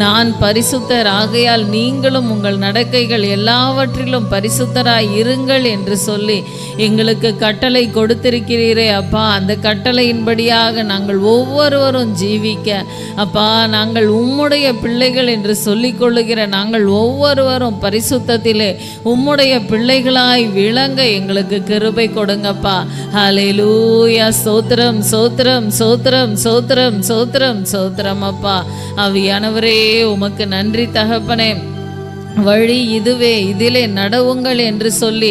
[SPEAKER 3] நான் பரிசுத்தர் ஆகையால் நீங்களும் உங்கள் நடக்கைகள் எல்லாவற்றிலும் பரிசுத்தராய் இருங்கள் என்று சொல்லி எங்களுக்கு கட்டளை கொடுத்திருக்கிறீரே அப்பா. அந்த கட்டளையின்படியாக நாங்கள் ஒவ்வொருவரும் ஜீவிக்க அப்பா, நாங்கள் உம்முடைய பிள்ளைகள் என்று சொல்லிக் கொள்ளுகிற நாங்கள் ஒவ்வொருவரும் பரிசுத்தத்திலே உம்முடைய பிள்ளைகளாய் விளங்க எங்களுக்கு கிருபை கொடுங்கப்பா. ஹல்லேலூயா. ஸ்தோத்திரம் ஸ்தோத்திரம் ஸ்தோத்திரம் ஸ்தோத்திரம் ஸ்தோத்திரம் ஸ்தோத்திரம் அப்பா. ஆவியானவரே உமக்கு நன்றி தகப்பனே. வழி இதுவே, இதிலே நடவுங்கள் என்று சொல்லி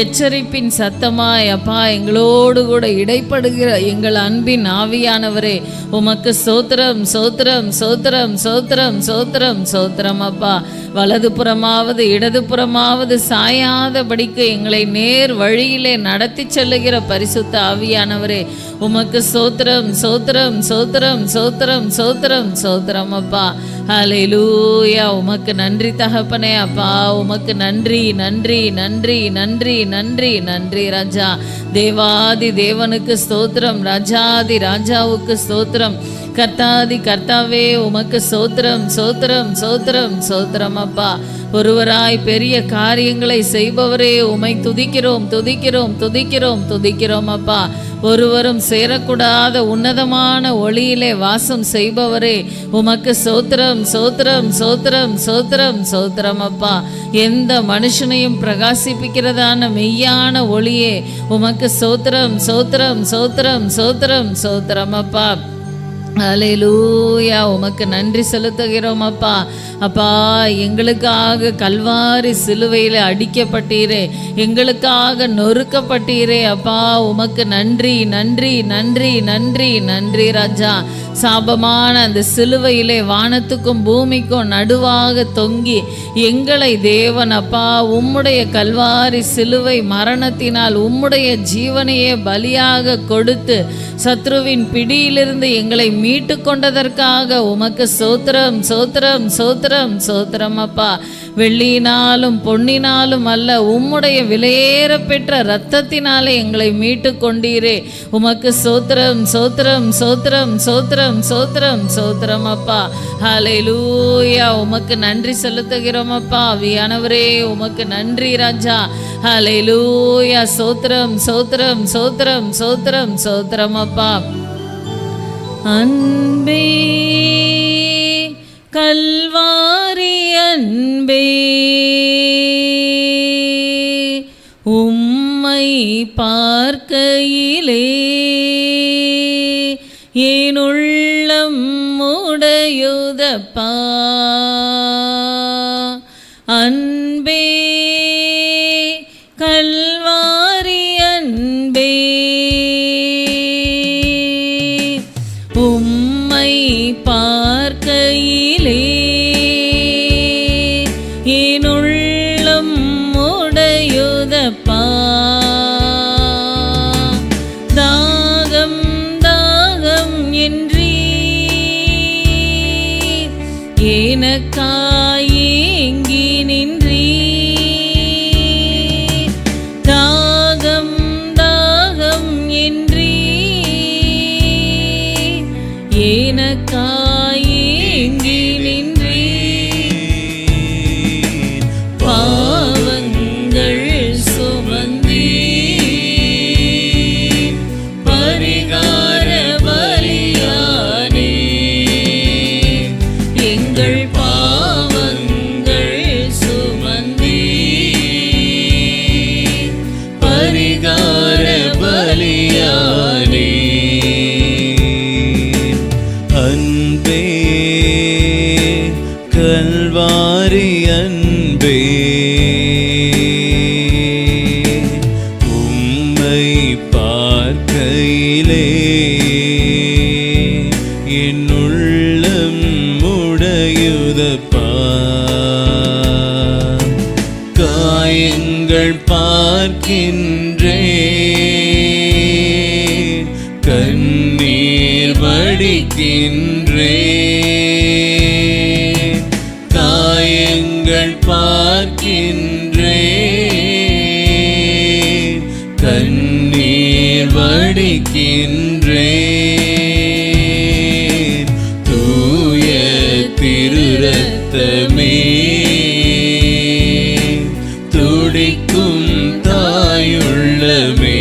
[SPEAKER 3] எச்சரிப்பின் சத்தமாய் அப்பா எங்களோடு கூட இடைப்படுகிற எங்கள் அன்பின் ஆவியானவரே உமக்கு ஸ்தோத்திரம் ஸ்தோத்திரம் ஸ்தோத்திரம் ஸ்தோத்திரம் ஸ்தோத்திரம் ஸ்தோத்திரம் அப்பா. வலது புறமாவது இடது புறமாவது சாயாதபடிக்கு எங்களை நேர் வழியிலே நடத்தி செல்லுகிற பரிசுத்த ஆவியானவரே உமக்கு ஸ்தோத்திரம் ஸ்தோத்திரம் ஸ்தோத்திரம் ஸ்தோத்திரம் ஸ்தோத்திரம் ஸ்தோத்திரம் அப்பா. ஹல்லேலூயா. உமக்கு நன்றி தகப்பனே. அப்பா உமக்கு நன்றி நன்றி நன்றி நன்றி நன்றி நன்றி ராஜா. தேவாதி தேவனுக்கு ஸ்தோத்திரம், ராஜாதி ராஜாவுக்கு ஸ்தோத்திரம், கர்த்தாதி கர்த்தாவே உமக்கு ஸ்தோத்திரம் ஸ்தோத்திரம் ஸ்தோத்திரம் ஸ்தோத்திரம் அப்பா. ஒருவராய் பெரிய காரியங்களை செய்பவரே உமை துதிக்கிறோம் துதிக்கிறோம் துதிக்கிறோம் துதிக்கிறோம் அப்பா. ஒருவரும் சேரக்கூடாத உன்னதமான ஒளியிலே வாசம் செய்பவரே உமக்கு ஸ்தோத்திரம் ஸ்தோத்திரம் ஸ்தோத்திரம் ஸ்தோத்திரம் ஸ்தோத்திரம் அப்பா. எந்த மனுஷனையும் பிரகாசிப்பிக்கிறதான மெய்யான ஒளியே உமக்கு ஸ்தோத்திரம் ஸ்தோத்திரம் ஸ்தோத்திரம் ஸ்தோத்திரம் ஸ்தோத்திரம் அப்பா. ஹல்லேலூயா. உமக்கு நன்றி செலுத்துகிறோம் அப்பா. அப்பா எங்களுக்காக கல்வாரி சிலுவையில் அடிக்கப்பட்டீரே, எங்களுக்காக நொறுக்கப்பட்டீரே அப்பா. உமக்கு நன்றி நன்றி நன்றி நன்றி நன்றி ராஜா. சாபமான அந்த சிலுவையிலே வானத்துக்கும் பூமிக்கும் நடுவாக தொங்கி எங்களை தேவன் அப்பா உம்முடைய கல்வாரி சிலுவை மரணத்தினால் உம்முடைய ஜீவனையே பலியாக கொடுத்து சத்ருவின் பிடியிலிருந்து எங்களை மீட்டு கொண்டதற்காக உமக்கு ஸ்தோத்திரம் ஸ்தோத்திரம் ஸ்தோத்திரம் ஸ்தோத்திரம் அப்பா. வெள்ளியினாலும் பொன்னினாலும் அல்ல, உம்முடைய விலையேற பெற்ற இரத்தத்தினாலே எங்களை மீட்டு கொண்டீரே. உமக்கு ஸ்தோத்திரம் ஸ்தோத்திரம் ஸ்தோத்திரம் ஸ்தோத்திரம் ஸ்தோத்திரம் ஸ்தோத்திரம் அப்பா. ஹல்லேலூயா. உமக்கு நன்றி செலுத்துகிறோம் அப்பா. ஆவியானவரே உமக்கு நன்றி ராஜா. ஹல்லேலூயா. ஸ்தோத்திரம் ஸ்தோத்திரம் ஸ்தோத்திரம் ஸ்தோத்திரம் ஸ்தோத்திரம் அப்பா. அன்பே கல்வாரி அன்பே, உம்மை பார்க்கையிலே என் உள்ளம் உடையுதப்பா. அன்பே கல்வாரி அன்பே, உம்மை பார்க்கையிலே என் உள்ளம் உடையுதப்பா. தாகம் தாகம் என்றீ எனக்காய் ஏங்கி நின்றீ. தாகம் தாகம் என்றீ எனக்காய் ஏங்கி நின்றீ. பாவங்கள் சுமந்தீ பரிகார பலியானே. எங்கள்
[SPEAKER 2] பார்க்கையிலே என் உள்ளம் உடையுதப்பா. காயங்கள் பார்க்கின்றேன், கண்ணீர் வடிக்கின்றேன். காயங்கள் பார்க்கின்றேன், கண்ணீர் வடிக்கின்றேன். தூய திருரத்தமே, துடிக்கும் தாயுள்ளமே,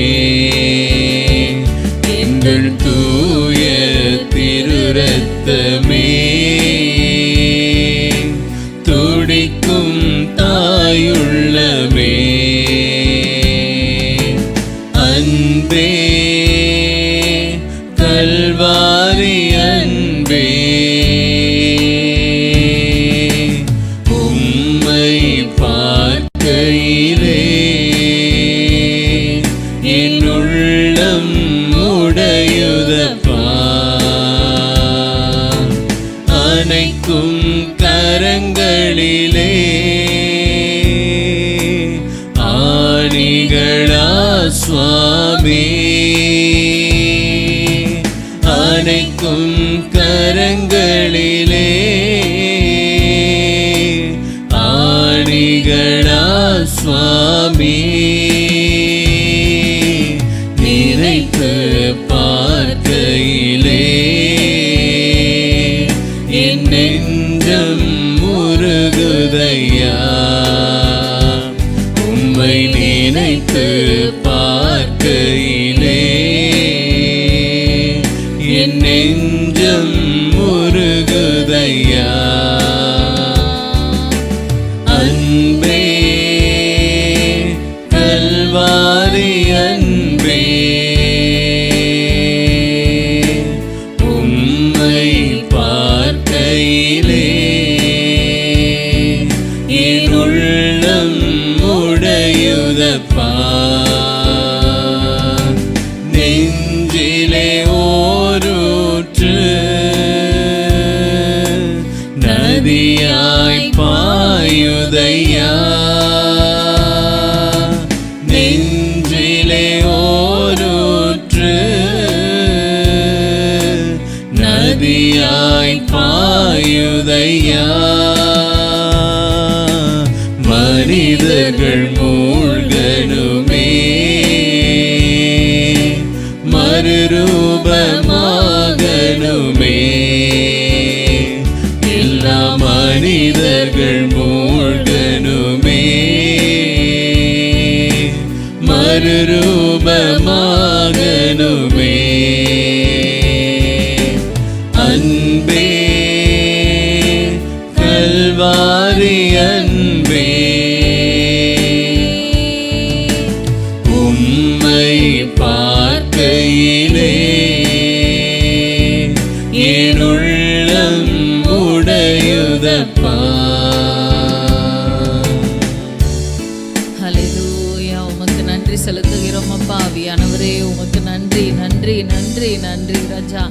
[SPEAKER 2] எங்கள் தூய திருரத்தமே, துடிக்கும் தாயுள்ளமே. அன்பே, கல்வாரி அன்பே, உம்மை பார்க்கையிலே என் உள்ளம் உடையுதப்பா. அனைக்கும் கரங்களிலே ஆணிகளா சுவாமி, அனைக்கும் கரங்களிலே ஆணிகளா சுவாமி. நினைத்து பார்க்கையிலே என் நெஞ்சம் முருகுதையா. உம்மை நினைத்து பார்க்கையிலே என் நெஞ்சம் முருகுதையா. அன்பே, கல்வாரி அன்பே, உம்மை பார்க்கையிலே என் உள்ளம் உடையுதப்பா. நெஞ்சிலே ஓரூற்று நதியாய் பாயுதையா. நெஞ்சிலே ஓரூற்று நதியாய் பாயுதையா. மனிதர்கள் மூழ்கனுமே, மறுரூபமாகனுமே, எல்லா மனிதர்கள் மூழ்கனுமே, மறுரூபமாகனுமே. அன்பே, கல்வாரி அன்பே, உம்மை பார்க்கையிலே என் உள்ளம் உடையுதப்பா.
[SPEAKER 3] ஹல்லேலூயா. உமக்கு நன்றி செலுத்துகிறோம் அப்பா. ஆவியானவரே, உமக்கு நன்றி நன்றி நன்றி நன்றி ராஜா.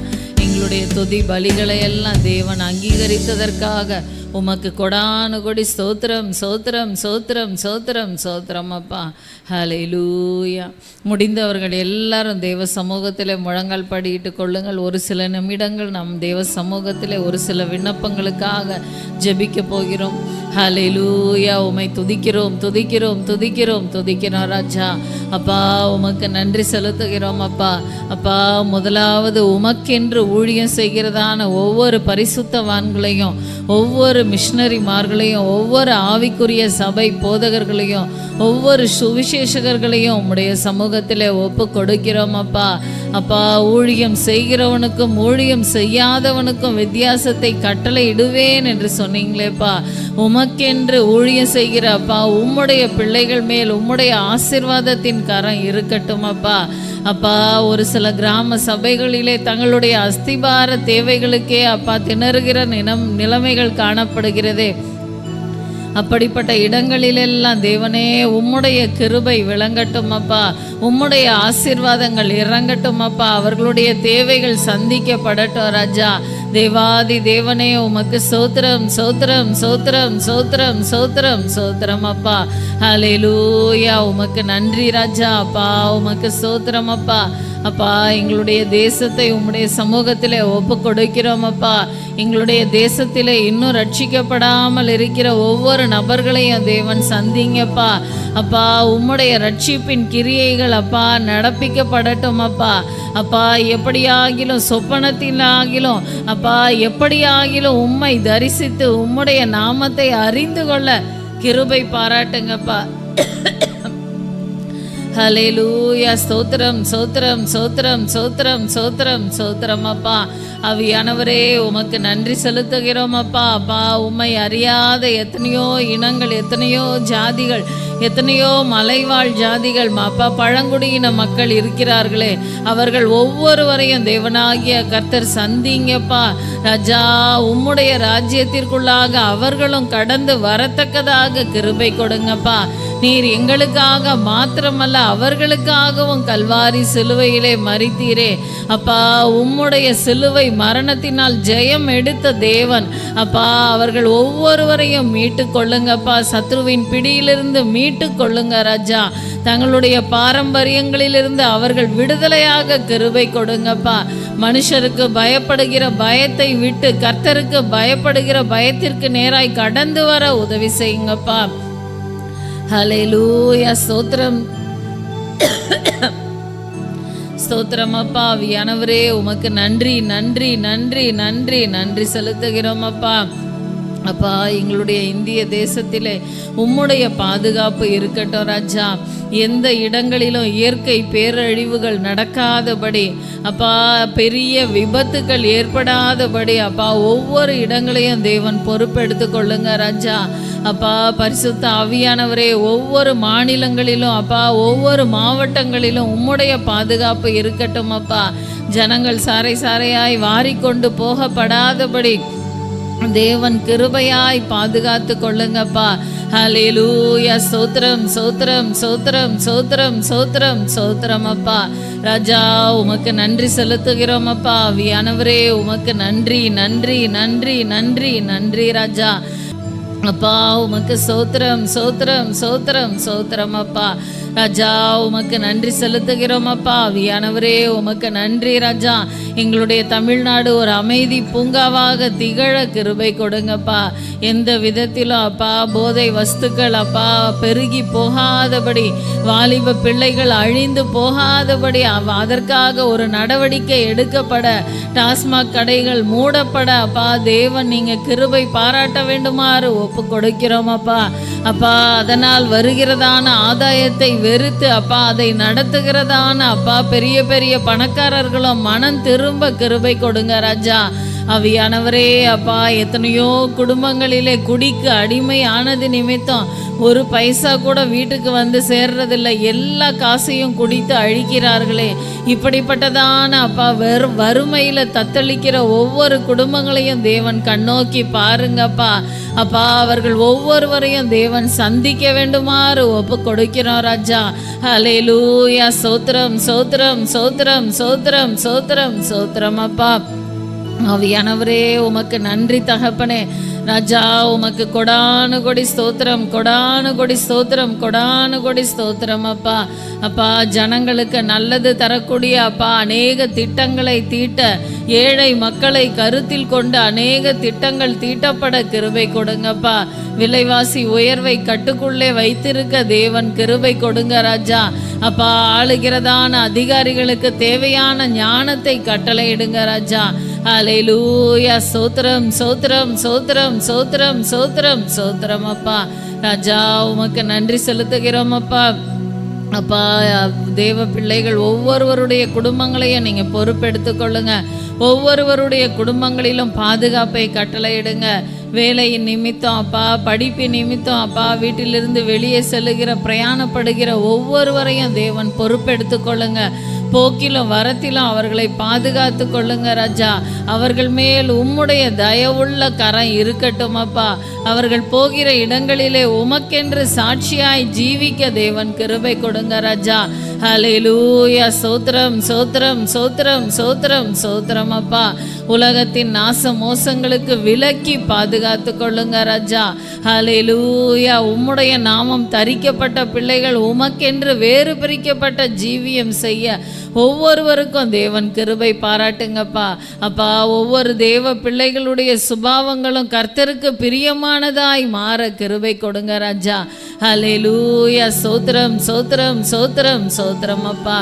[SPEAKER 3] எங்களுடைய துதி பலிகளை எல்லாம் தேவன் அங்கீகரித்ததற்காக உமக்கு கொடானு கொடி ஸ்தோத்திரம் ஸ்தோத்திரம் ஸ்தோத்திரம் ஸ்தோத்திரம் ஸ்தோத்திரம் அப்பா. ஹல்லேலூயா. முடிந்தவர்கள் எல்லாரும் தேவ சமூகத்தில் முழங்கால் படியிட்டு கொள்ளுங்கள். ஒரு சில நிமிடங்கள் நம் தேவ சமூகத்தில் ஒரு சில விண்ணப்பங்களுக்காக ஜெபிக்க போகிறோம். ஹல்லேலூயா. உம்மை துதிக்கிறோம் துதிக்கிறோம் துதிக்கிறோம் துதிக்கிறோம் ராஜா. அப்பா, உமக்கு நன்றி செலுத்துகிறோம் அப்பா. அப்பா, முதலாவது உமக்கென்று ஊழியம் செய்கிறதான ஒவ்வொரு பரிசுத்தவான்களையும், ஒவ்வொரு மிஷனரிமார்களையும், ஒவ்வொரு ஆவிக்குரிய சபை போதகர்களையும், ஒவ்வொரு சுவிசேஷகர்களையும் உம்முடைய சமூகத்தில் ஒப்பு கொடுக்கிறோம் அப்பா. அப்பா, ஊழியம் செய்கிறவனுக்கும் ஊழியம் செய்யாதவனுக்கும் வித்தியாசத்தை கட்டளை இடுவேன் என்று சொன்னீங்களேப்பா. உமக்கென்று ஊழியம் செய்கிற அப்பா, உம்முடைய பிள்ளைகள் மேல் உம்முடைய ஆசீர்வாதத்தின் கரம் இருக்கட்டும் அப்பா. அப்பா, ஒரு சில கிராம சபைகளிலே தங்களுடைய அஸ்திபார தேவைகளுக்கே அப்பா திணறுகிற நிலைமைகள் காணப்படுகிறதே. அப்படிப்பட்ட இடங்களிலெல்லாம் தேவனே உம்முடைய கிருபை விளங்கட்டும் அப்பா, உம்முடைய ஆசீர்வாதங்கள் இறங்கட்டும் அப்பா, அவர்களுடைய தேவைகள் சந்திக்கப்படட்டும் ராஜா. தேவாதி தேவனே உமக்கு சோத்திரம் சோத்திரம் சோத்திரம் சோத்திரம் சோத்திரம் சோத்திரம் அப்பா. ஹல்லேலூயா, உமக்கு நன்றி ராஜா. அப்பா உமக்கு சோத்திரம் அப்பா. அப்பா எங்களுடைய தேசத்தை உம்முடைய சமூகத்திலே ஒப்பு கொடுக்கிறோம் அப்பா. எங்களுடைய தேசத்திலே இன்னும் ரட்சிக்கப்படாமல் இருக்கிற ஒவ்வொரு நபர்களையும் தேவன் சந்திங்கப்பா. அப்பா உம்முடைய ரட்சிப்பின் கிரியைகள் அப்பா நடப்பிக்கப்படட்டும் அப்பா. அப்பா எப்படியாகிலும் சொப்பனத்திலாகிலும் அப்பா எப்படியாகிலும் உம்மை தரிசித்து உம்முடைய நாமத்தை அறிந்து கொள்ள கிருபை பாராட்டுங்கப்பா. ஹல்லேலூயா, ஸ்தோத்திரம் ஸ்தோத்திரம் ஸ்தோத்திரம் ஸ்தோத்திரம் ஸ்தோத்திரம் ஸ்தோத்திரம் அப்பா. ஆவியானவரே உமக்கு நன்றி செலுத்துகிறோம் அப்பா. அப்பா உம்மை அறியாத எத்தனையோ இனங்கள், எத்தனையோ ஜாதிகள், எத்தனையோ மலைவாழ் ஜாதிகள் அப்பா பழங்குடியின மக்கள் இருக்கிறார்களே, அவர்கள் ஒவ்வொருவரையும் தேவனாகிய கர்த்தர் சந்திங்கப்பா ராஜா. உம்முடைய ராஜ்யத்திற்குள்ளாக அவர்களும் கடந்து வரத்தக்கதாக கிருபை கொடுங்கப்பா. நீர் எங்களுக்காக மாத்திரமல்ல அவர்களுக்காகவும் கல்வாரி சிலுவையிலே மரித்தீரே அப்பா. உம்முடைய சிலுவை மரணத்தினால் ஜெயம் எடுத்த தேவன் அப்பா. அவர்கள் ஒவ்வொருவரையும் மீட்டு கொள்ளுங்கப்பா, சத்ருவின் பிடியிலிருந்து மீட்டு கொள்ளுங்க ராஜா. தங்களுடைய பாரம்பரியங்களிலிருந்து அவர்கள் விடுதலையாக கிருபை கொடுங்கப்பா. மனுஷருக்கு பயப்படுகிற பயத்தை விட்டு கர்த்தருக்கு பயப்படுகிற பயத்திற்கு நேராய் கடந்து வர உதவி செய்யுங்கப்பா. ஹல்லேலூயா, ஸ்தோத்திரம் ஸ்தோத்திரம் அப்பா. ஆவியானவரே உமக்கு நன்றி நன்றி நன்றி நன்றி நன்றி செலுத்துகிறோம் அப்பா. அப்பா எங்களுடைய இந்திய தேசத்திலே உம்முடைய பாதுகாப்பு இருக்கட்டும் ராஜா. எந்த இடங்களிலும் இயற்கை பேரழிவுகள் நடக்காதபடி அப்பா, பெரிய விபத்துக்கள் ஏற்படாதபடி அப்பா ஒவ்வொரு இடங்களையும் தேவன் பொறுப்பெடுத்து கொள்ளுங்க ராஜா. அப்பா பரிசுத்த ஆவியானவரே ஒவ்வொரு மாநிலங்களிலும் அப்பா ஒவ்வொரு மாவட்டங்களிலும் உம்முடைய பாதுகாப்பு இருக்கட்டும் அப்பா. ஜனங்கள் சாறை சாறையாய் வாரிக்கொண்டு போகப்படாதபடி தேவன் கிருபையாய் பாதுகாத்து கொள்ளுங்கப்பா. ஹல்லேலூயா, ஸ்தோத்திரம் ஸ்தோத்திரம் ஸ்தோத்திரம் ஸ்தோத்திரம் ஸ்தோத்திரம் ஸ்தோத்திரம் அப்பா. ராஜா உமக்கு நன்றி செலுத்துகிறோம் அப்பா. ஆவியானவரே உமக்கு நன்றி நன்றி நன்றி நன்றி நன்றி ராஜா. அப்பா உமக்கு சோத்திரம் சோத்திரம் சோத்திரம் சோத்திரம் அப்பா. ராஜா உமக்கு நன்றி செலுத்துகிறோம் அப்பா. ஆவியானவரே உமக்கு நன்றி ராஜா. எங்களுடைய தமிழ்நாடு ஒரு அமைதி பூங்காவாக திகழ கிருபை கொடுங்கப்பா. எந்த விதத்திலும் அப்பா போதை வஸ்துக்கள் அப்பா பெருகி போகாதபடி, வாலிப பிள்ளைகள் அழிந்து போகாதபடி அதற்காக ஒரு நடவடிக்கை எடுக்கப்பட, டாஸ்மாக் கடைகள் மூடப்பட அப்பா தேவன் நீங்க கிருபை பாராட்ட வேண்டுமாறு ஒப்பு கொடுக்கிறோம் அப்பா. அப்பா அதனால் வருகிறதான ஆதாயத்தை வெறுத்து அப்பா அதை நடத்துகிறதான அப்பா பெரிய பெரிய பணக்காரர்களும் மனம் திரும்ப கிருபை கொடுங்க ராஜா. ஆவியானவரே அப்பா எத்தனையோ குடும்பங்களிலே குடிக்கு அடிமை ஆனது நிமித்தம் ஒரு பைசா கூட வீட்டுக்கு வந்து சேர்றதில்லை, எல்லா காசையும் குடித்து அழிக்கிறார்களே. இப்படிப்பட்டதான அப்பா வறுமையில் தத்தளிக்கிற ஒவ்வொரு குடும்பங்களையும் தேவன் கண்ணோக்கி பாருங்கப்பா. அப்பா அவர்கள் ஒவ்வொருவரையும் தேவன் சந்திக்க வேண்டுமாறு ஒப்பு கொடுக்கிறோம் ராஜா. ஹல்லேலூயா, சோத்திரம் சோத்திரம் சோத்திரம் சோத்திரம் சோத்திரம் சோத்திரம் அப்பா. ஆவியானவரே உமக்கு நன்றி தகப்பனே. ராஜா உமக்கு கொடானு கொடி ஸ்தோத்திரம், கொடானு கொடி ஸ்தோத்திரம், கொடானு கொடி ஸ்தோத்திரம் அப்பா. அப்பா ஜனங்களுக்கு நல்லது தரக்கூடிய அப்பா அநேக திட்டங்களை தீட்ட, ஏழை மக்களை கருத்தில் கொண்டு அநேக திட்டங்கள் தீட்டப்பட கிருபை கொடுங்கப்பா. விலைவாசி உயர்வை கட்டுக்குள்ளே வைத்திருக்க தேவன் கிருபை கொடுங்க ராஜா. அப்பா ஆளுகிறதான அதிகாரிகளுக்கு தேவையான ஞானத்தை கட்டளையிடுங்க ராஜா. ஹல்லேலூயா, சோத்திரம் சோத்திரம் சோத்திரம் சோத்திரம் சோத்திரம் சோத்திரம் அப்பா. ராஜா உமக்கு நன்றி செலுத்துகிறோம் அப்பா. அப்பா தேவ பிள்ளைகள் ஒவ்வொருவருடைய குடும்பங்களையும் நீங்கள் பொறுப்பெடுத்து கொள்ளுங்க. ஒவ்வொருவருடைய குடும்பங்களிலும் பாதுகாப்பை கட்டளையிடுங்க. வேலையின் நிமித்தம் அப்பா, படிப்பின் நிமித்தம் அப்பா, வீட்டிலிருந்து வெளியே செல்லுகிற பிரயாணப்படுகிற ஒவ்வொருவரையும் தேவன் பொறுப்பெடுத்து கொள்ளுங்க. போக்கிலும் வரத்திலும் அவர்களை பாதுகாத்து கொள்ளுங்க ராஜா. அவர்கள் மேல் உம்முடைய தயவுள்ள கரம் இருக்கட்டும் அப்பா. அவர்கள் போகிற இடங்களிலே உமக்கென்று சாட்சியாய் ஜீவிக்க தேவன் கிருபை கொடுங்க ராஜா. ஹல்லேலூயா. சோத்திரம் சோத்திரம் சோத்திரம் சோத்திரம் சோத்திரம் அப்பா. உலகத்தின் நாச மோசங்களுக்கு விலக்கி பாதுகாத்து கொள்ளுங்க ராஜா. ஹல்லேலூயா. உம்முடைய நாமம் தரிக்கப்பட்ட பிள்ளைகள் உமக்கென்று வேறு பிரிக்கப்பட்ட ஜீவியம் செய்ய ஒவ்வொருவருக்கும் தேவன் கிருபை பாராட்டுங்கப்பா. அப்பா, ஒவ்வொரு தேவ பிள்ளைகளுடைய சுபாவங்களும் கர்த்தருக்கு பிரியமானதாய் மாற கிருபை கொடுங்க ராஜா. ஹல்லேலூயா. சோத்திரம் சோத்திரம் சோத்திரம் சோத்திரம் அப்பா.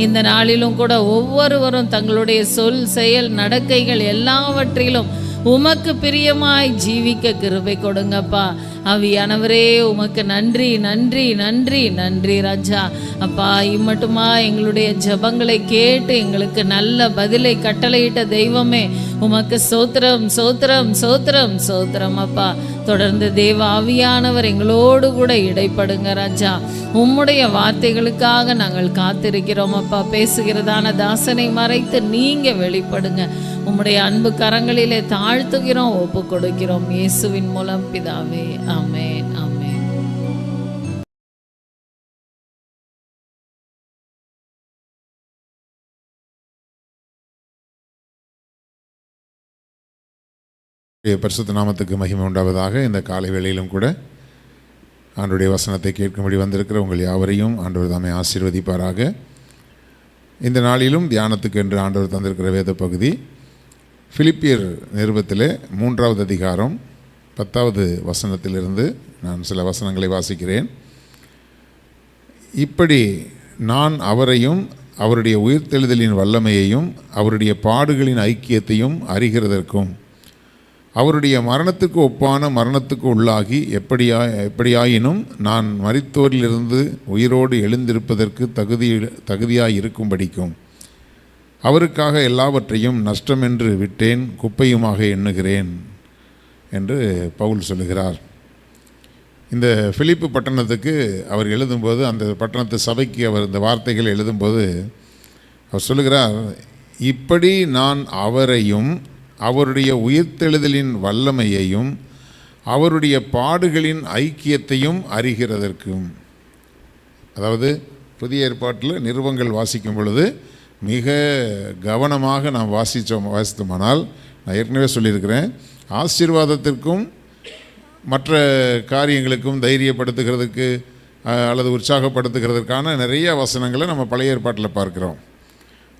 [SPEAKER 3] இந்த நாளிலும் கூட ஒவ்வொருவரும் தங்களுடைய சொல் செயல் நடக்கைகள் எல்லாவற்றிலும் உமக்கு பிரியமாய் ஜீவிக்க கிருபை கொடுங்கப்பா. ஆவியானவரே, உமக்கு நன்றி நன்றி நன்றி நன்றி ராஜா. அப்பா, இம்மட்டுமா எங்களுடைய ஜெபங்களை கேட்டு எங்களுக்கு நல்ல பதிலை கட்டளையிட்ட தெய்வமே, உமக்கு சோத்திரம் சோத்திரம் சோத்திரம் சோத்திரம் அப்பா. தொடர்ந்து தேவ ஆவியானவர் எங்களோடு கூட இடைப்படுங்க ராஜா. உம்முடைய வார்த்தைகளுக்காக நாங்கள் காத்திருக்கிறோம் அப்பா. பேசுகிறதான தாசனை மறைத்து நீங்க வெளிப்படுங்க. உம்முடைய அன்பு கரங்களிலே தாழ்த்துகிறோம், ஒப்பு கொடுக்கிறோம். இயேசுவின் மூலம் பிதாவே, ஆமென் ஆமென்.
[SPEAKER 4] பரிசுத்த நாமத்துக்கு மகிமை உண்டாவதாக. இந்த காலை வேளையிலும் கூட ஆண்டவருடைய வசனத்தை கேட்கும்படி வந்திருக்கிற உங்கள் யாவரையும் ஆண்டவர் தாமே ஆசீர்வதிப்பாராக. இந்த நாளிலும் தியானத்துக்கு என்று ஆண்டவர் தந்திருக்கிற வேத பகுதி பிலிப்பியர் நிருபத்திலே 3வது அதிகாரம் 10வது வசனத்திலிருந்து நான் சில வசனங்களை வாசிக்கிறேன். இப்படி நான் அவரையும் அவருடைய உயிர்த்தெழுதலின் வல்லமையையும் அவருடைய பாடுகளின் ஐக்கியத்தையும் அறிகிறதற்கும் அவருடைய மரணத்துக்கு ஒப்பான மரணத்துக்கு உள்ளாகி எப்படியாயினும் நான் மரித்தோரிலிருந்து உயிரோடு எழுந்திருப்பதற்கு தகுதியாய் இருக்கும்படிக்கும் அவருக்காக எல்லாவற்றையும் நஷ்டமென்று விட்டேன், குப்பையுமாக எண்ணுகிறேன் என்று பவுல் சொல்லுகிறார். இந்த பிலிப்பு பட்டணத்துக்கு அவர் எழுதும்போது, அந்த பட்டணத்து சபைக்கு அவர் இந்த வார்த்தைகள் எழுதும்போது அவர் சொல்லுகிறார், இப்படி நான் அவரையும் அவருடைய உயிர்த்தெழுதலின் வல்லமையையும் அவருடைய பாடுகளின் ஐக்கியத்தையும் அறிகிறதற்கும். அதாவது புதிய ஏற்பாட்டில் நிருபங்கள் வாசிக்கும் பொழுது மிக கவனமாக நாம் வாசித்தோமானால், நான் ஏற்கனவே சொல்லியிருக்கிறேன், ஆசீர்வாதத்திற்கும் மற்ற காரியங்களுக்கும் தைரியப்படுத்துகிறதுக்கு அல்லது உற்சாகப்படுத்துகிறதுக்கான நிறைய வசனங்களை நம்ம பழைய ஏற்பாட்டில் பார்க்கிறோம்.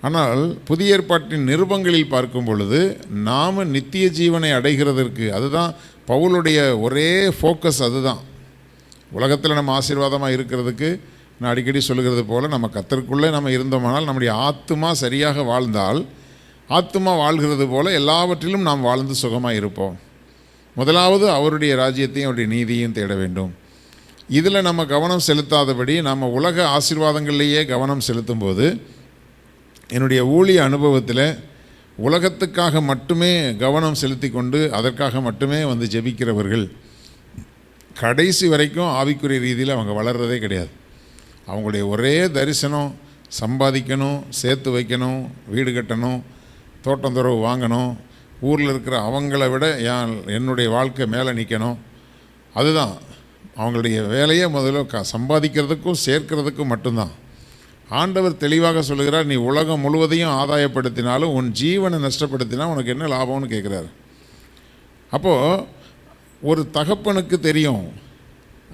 [SPEAKER 4] ஆனால் புதிய ஏற்பாட்டின் நிருபங்களில் பார்க்கும் பொழுது நாம் நித்திய ஜீவனை அடைகிறதற்கு, அதுதான் பவுலுடைய ஒரே ஃபோக்கஸ். அதுதான் உலகத்தில் நம்ம ஆசீர்வாதமாக இருக்கிறதுக்கு நான் அடிக்கடி சொல்லுகிறது போல், நம்ம கர்த்தருக்குள்ளே நம்ம இருந்தோமானால் நம்முடைய ஆத்துமா சரியாக வாழ்ந்தால், ஆத்துமா வாழ்கிறது போல் எல்லாவற்றிலும் நாம் வாழ்ந்து சுகமாக இருப்போம். முதலாவது அவருடைய ராஜ்யத்தையும் அவருடைய நீதியையும் தேட வேண்டும். இதில் நம்ம கவனம் செலுத்தாதபடி நம்ம உலக ஆசீர்வாதங்கள்லேயே கவனம் செலுத்தும்போது, என்னுடைய ஊழிய அனுபவத்தில் உலகத்துக்காக மட்டுமே கவனம் செலுத்தி கொண்டு அதற்காக மட்டுமே வந்து ஜெபிக்கிறவர்கள் கடைசி வரைக்கும் ஆவிக்குரிய ரீதியில் அவங்க வளர்கிறதே கிடையாது. அவங்களுடைய ஒரே தரிசனம் சம்பாதிக்கணும், சேர்த்து வைக்கணும், வீடு கட்டணும், தோட்டந்தொரவு வாங்கணும், ஊரில் இருக்கிற அவங்கள விட என்னுடைய வாழ்க்கை மேலே நிற்கணும். அதுதான் அவங்களுடைய வேலையே. முதல்ல சம்பாதிக்கிறதுக்கும் சேர்க்கிறதுக்கும் மட்டும்தான். ஆண்டவர் தெளிவாக சொல்லுகிறார், நீ உலகம் முழுவதையும் ஆதாயப்படுத்தினாலும் உன் ஜீவனை நஷ்டப்படுத்தினா உனக்கு என்ன லாபம்னு கேட்குறாரு. அப்போது ஒரு தகப்பனுக்கு தெரியும்,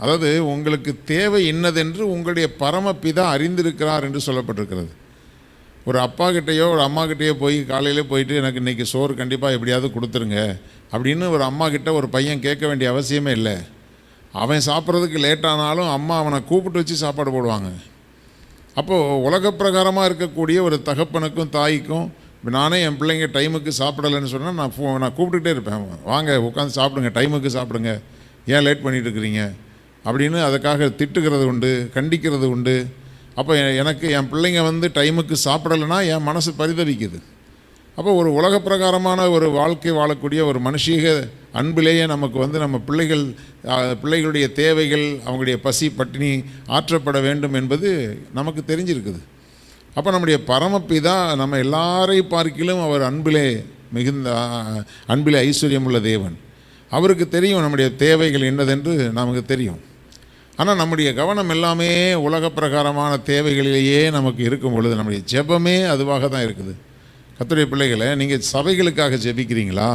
[SPEAKER 4] அதாவது உங்களுக்கு தேவை இன்னதென்று உங்களுடைய பரமபிதா அறிந்திருக்கிறார் என்று சொல்லப்பட்டிருக்கிறது. ஒரு அப்பா கிட்டேயோ ஒரு அம்மா கிட்டேயோ போய் காலையிலே போயிட்டு எனக்கு இன்றைக்கி சோறு கண்டிப்பாக எப்படியாவது கொடுத்துருங்க அப்படின்னு ஒரு அம்மா கிட்ட ஒரு பையன் கேட்க வேண்டிய அவசியமே இல்லை. அவன் சாப்பிட்றதுக்கு லேட்டானாலும் அம்மா அவனை கூப்பிட்டு வச்சு சாப்பாடு போடுவாங்க. அப்போது உலக பிரகாரமாக இருக்கக்கூடிய ஒரு தகப்பனுக்கும் தாய்க்கும், நானே என் பிள்ளைங்க டைமுக்கு சாப்பிடலைன்னு சொன்னால் நான் கூப்பிட்டுக்கிட்டே இருப்பேன், வாங்க உட்காந்து சாப்பிடுங்க, டைமுக்கு சாப்பிடுங்க, ஏன் லேட் பண்ணிகிட்டு இருக்கிறீங்க அப்படின்னு அதுக்காக திட்டுகிறது உண்டு, கண்டிக்கிறது உண்டு. அப்போ எனக்கு என் பிள்ளைங்க வந்து டைமுக்கு சாப்பிடலைன்னா என் மனசு பரிதவிக்குது. அப்போ ஒரு உலக பிரகாரமான ஒரு வாழ்க்கை வாழக்கூடிய ஒரு மனுஷீக அன்பிலேயே நமக்கு வந்து நம்ம பிள்ளைகளுடைய தேவைகள், அவங்களுடைய பசி பட்டினி ஆற்றப்பட வேண்டும் என்பது நமக்கு தெரிஞ்சிருக்குது. அப்போ நம்முடைய பரமபிதா நம்ம எல்லாரையும் பார்க்கிலும் அவர் அன்பிலே ஐஸ்வர்யமுள்ள தேவன். அவருக்கு தெரியும் நம்முடைய தேவைகள் என்னதென்று நமக்கு தெரியும். ஆனால் நம்முடைய கவனம் எல்லாமே உலக பிரகாரமான தேவைகளிலேயே நமக்கு இருக்கும் பொழுது நம்முடைய ஜெபமே அதுவாக தான் இருக்குது. கர்த்தருடைய பிள்ளைகளை, நீங்கள் சபைகளுக்காக ஜெபிக்கிறீங்களா?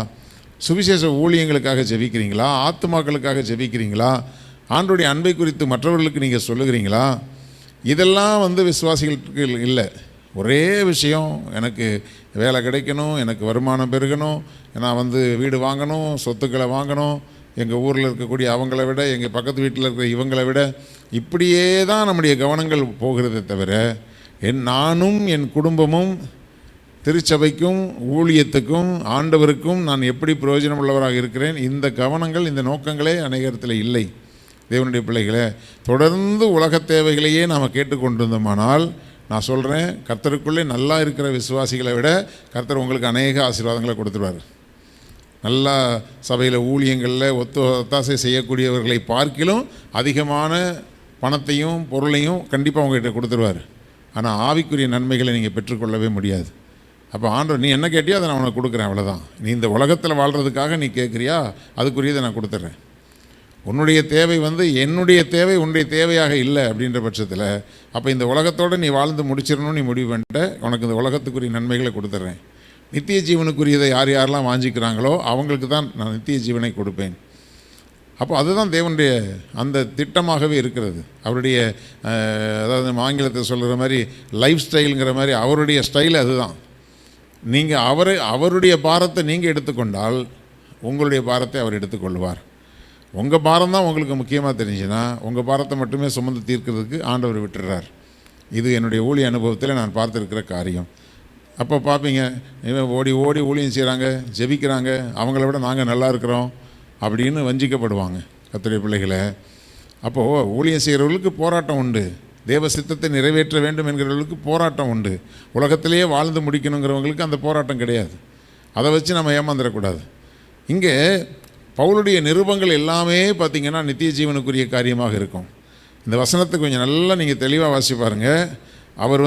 [SPEAKER 4] சுவிசேஷ ஊழியங்களுக்காக ஜெபிக்கிறீங்களா? ஆத்துமாக்களுக்காக ஜெபிக்கிறீங்களா? ஆண்டவருடைய அன்பை குறித்து மற்றவர்களுக்கு நீங்கள் சொல்லுகிறீங்களா? இதெல்லாம் விசுவாசிகளுக்கு இல்லை. ஒரே விஷயம், எனக்கு வேலை கிடைக்கணும், எனக்கு வருமானம் பெருகணும், நான் வீடு வாங்கணும், சொத்துக்களை வாங்கணும், எங்கள் ஊரில் இருக்கக்கூடிய அவங்கள விட, எங்கள் பக்கத்து வீட்டில் இருக்கிற இவங்களை விட, இப்படியே தான் நம்முடைய கவனங்கள் போகிறதே தவிர, நானும் என் குடும்பமும் திருச்சபைக்கும் ஊழியத்துக்கும் ஆண்டவருக்கும் நான் எப்படி பிரயோஜனம் உள்ளவராக இருக்கிறேன், இந்த கவனங்கள், இந்த நோக்கங்களே அநேகத்தில் இல்லை. தேவனுடைய பிள்ளைகளே, தொடர்ந்து உலகத் தேவைகளையே நாம் கேட்டுக்கொண்டிருந்தோமானால், நான் சொல்கிறேன், கர்த்தருக்குள்ளே நல்லா இருக்கிற விசுவாசிகளை விட கர்த்தர் உங்களுக்கு அநேக ஆசீர்வாதங்களை கொடுத்துருவார். நல்லா சபையில் ஊழியங்களில் ஒத்தாசை செய்யக்கூடியவர்களை பார்க்கிலும் அதிகமான பணத்தையும் பொருளையும் கண்டிப்பாக உங்கள்கிட்ட கொடுத்துருவார். ஆனால் ஆவிக்குரிய நன்மைகளை நீங்கள் பெற்றுக்கொள்ளவே முடியாது. அப்போ ஆண்டவர், நீ என்ன கேட்டியோ அதை நான் உனக்கு கொடுக்குறேன், அவ்வளோதான். நீ இந்த உலகத்தில் வாழ்கிறதுக்காக நீ கேட்குறியா, அதுக்குரியதை நான் கொடுத்துட்றேன். உன்னுடைய தேவை என்னுடைய தேவை உன்னுடைய தேவையாக இல்லை அப்படின்ற பட்சத்தில், அப்போ இந்த உலகத்தோடு நீ வாழ்ந்து முடிச்சிடணும்னு நீ முடிவு பண்ணிட்ட, உனக்கு இந்த உலகத்துக்குரிய நன்மைகளை கொடுத்துட்றேன். நித்திய ஜீவனுக்குரியதை யாரெல்லாம் வாஞ்சிக்கிறாங்களோ அவங்களுக்கு தான் நான் நித்திய ஜீவனை கொடுப்பேன். அப்போ அதுதான் தேவனுடைய அந்த திட்டமாகவே இருக்கிறது. அவருடைய அதாவது ஆங்கிலத்தை சொல்கிற மாதிரி லைஃப் ஸ்டைலுங்கிற மாதிரி அவருடைய ஸ்டைல் அதுதான். நீங்கள் அவருடைய பாரத்தை நீங்கள் எடுத்துக்கொண்டால் உங்களுடைய பாரத்தை அவர் எடுத்துக்கொள்வார். உங்கள் பாரம் தான் உங்களுக்கு முக்கியமாக தெரிஞ்சுன்னா உங்கள் பாரத்தை மட்டுமே சுமந்து தீர்க்கிறதுக்கு ஆண்டவர் விட்டுறார். இது என்னுடைய ஊழிய அனுபவத்தில் நான் பார்த்துருக்கிற காரியம். அப்போ பார்ப்பீங்க, இவன் ஓடி ஓடி ஊழியம் செய்கிறாங்க, ஜெபிக்கிறாங்க, அவங்கள விட நாங்கள் நல்லா இருக்கிறோம் அப்படின்னு வஞ்சிக்கப்படுவாங்க. கர்த்தருடைய பிள்ளைகளை, அப்போது ஊழியம் செய்கிறவர்களுக்கு போராட்டம் உண்டு, தேவ சித்தத்தை நிறைவேற்ற வேண்டும் என்கிறவர்களுக்கு போராட்டம் உண்டு. உலகத்திலேயே வாழ்ந்து முடிக்கணுங்கிறவங்களுக்கு அந்த போராட்டம் கிடையாது. அதை வச்சு நம்ம ஏமாந்துடக்கூடாது. இங்கே பவுலுடைய நிருபங்கள் எல்லாமே பார்த்திங்கன்னா நித்திய ஜீவனுக்குரிய காரியமாக இருக்கும். இந்த வசனத்தை கொஞ்சம் நல்லா நீங்கள் தெளிவாக வாசி பாருங்கள். அவர்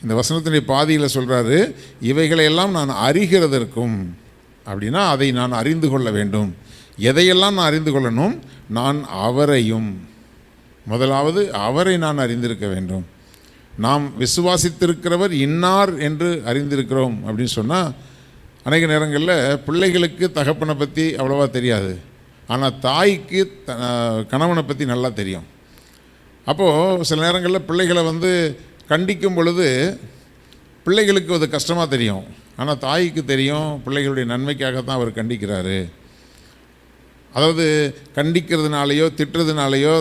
[SPEAKER 4] இந்த வசனத்தினுடைய பாதியில் சொல்கிறாரு, இவைகளையெல்லாம் நான் அறிகிறதற்கும், அப்படின்னா அதை நான் அறிந்து கொள்ள வேண்டும். எதையெல்லாம் நான் அறிந்து கொள்ளணும்? நான் அவரையும், முதலாவது அவரை நான் அறிந்திருக்க வேண்டும். நாம் விசுவாசித்திருக்கிறவர் இன்னார் என்று அறிந்திருக்கிறோம் அப்படின்னு சொன்னால், அநேக நேரங்களில் பிள்ளைகளுக்கு தகப்பனை பற்றி அவ்வளோவா தெரியாது, ஆனால் தாய்க்கு கணவனை பற்றி நல்லா தெரியும். அப்போது சில நேரங்களில் பிள்ளைகளை கண்டிக்கும் பொழுது பிள்ளைகளுக்கு அது கஷ்டமாக தெரியும், ஆனால் தாய்க்கு தெரியும் பிள்ளைகளுடைய நன்மைக்காகத்தான் அவர் கண்டிக்கிறாரு. அதாவது கண்டிக்கிறதுனாலையோ திட்டுறதுனாலையோ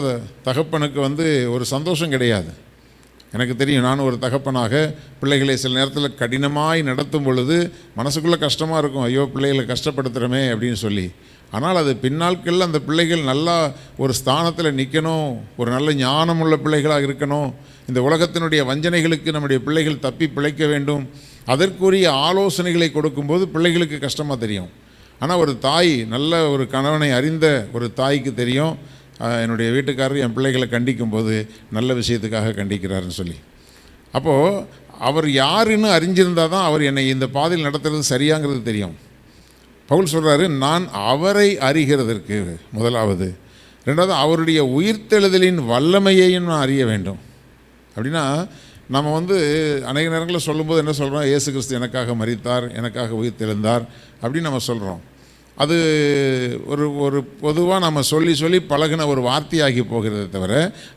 [SPEAKER 4] தகப்பனுக்கு ஒரு சந்தோஷம் கிடையாது. எனக்கு தெரியும், நானும் ஒரு தகப்பனாக பிள்ளைகளை சில நேரத்தில் கடினமாய் நடத்தும் பொழுது மனசுக்குள்ளே கஷ்டமாக இருக்கும், ஐயோ பிள்ளைகளை கஷ்டப்படுத்துகிறோமே அப்படின்னு சொல்லி. ஆனால் அது பின்னாட்களில் அந்த பிள்ளைகள் நல்லா ஒரு ஸ்தானத்தில் நிற்கணும், ஒரு நல்ல ஞானமுள்ள பிள்ளைகளாக இருக்கணும், இந்த உலகத்தினுடைய வஞ்சனைகளுக்கு நம்முடைய பிள்ளைகள் தப்பி பிழைக்க வேண்டும், அதற்குரிய ஆலோசனைகளை கொடுக்கும்போது பிள்ளைகளுக்கு கஷ்டமாக தெரியும். ஆனால் ஒரு தாய், நல்ல ஒரு கணவனை அறிந்த ஒரு தாய்க்கு தெரியும், என்னுடைய வீட்டுக்காரர் என் பிள்ளைகளை கண்டிக்கும்போது நல்ல விஷயத்துக்காக கண்டிக்கிறாருன்னு சொல்லி. அப்போது அவர் யாருன்னு அறிஞ்சிருந்தால் தான் அவர் என்னை இந்த பாதையில் நடத்துறது சரியாங்கிறது தெரியும். பவுல் சொல்கிறாரு, நான் அவரை அறிகிறதற்கு முதலாவது, ரெண்டாவது அவருடைய உயிர்த்தெழுதலின் வல்லமையையும் நான் அறிய வேண்டும். அப்படின்னா நம்ம அநேக நேரங்களில் சொல்லும்போது என்ன சொல்கிறோம், இயேசு கிறிஸ்து எனக்காக மரித்தார், எனக்காக உயிர்த்தெழுந்தார் அப்படின்னு நம்ம சொல்கிறோம். அது ஒரு பொதுவாக நம்ம சொல்லி சொல்லி பழகின ஒரு வார்த்தையாகி போகிறத தவிர,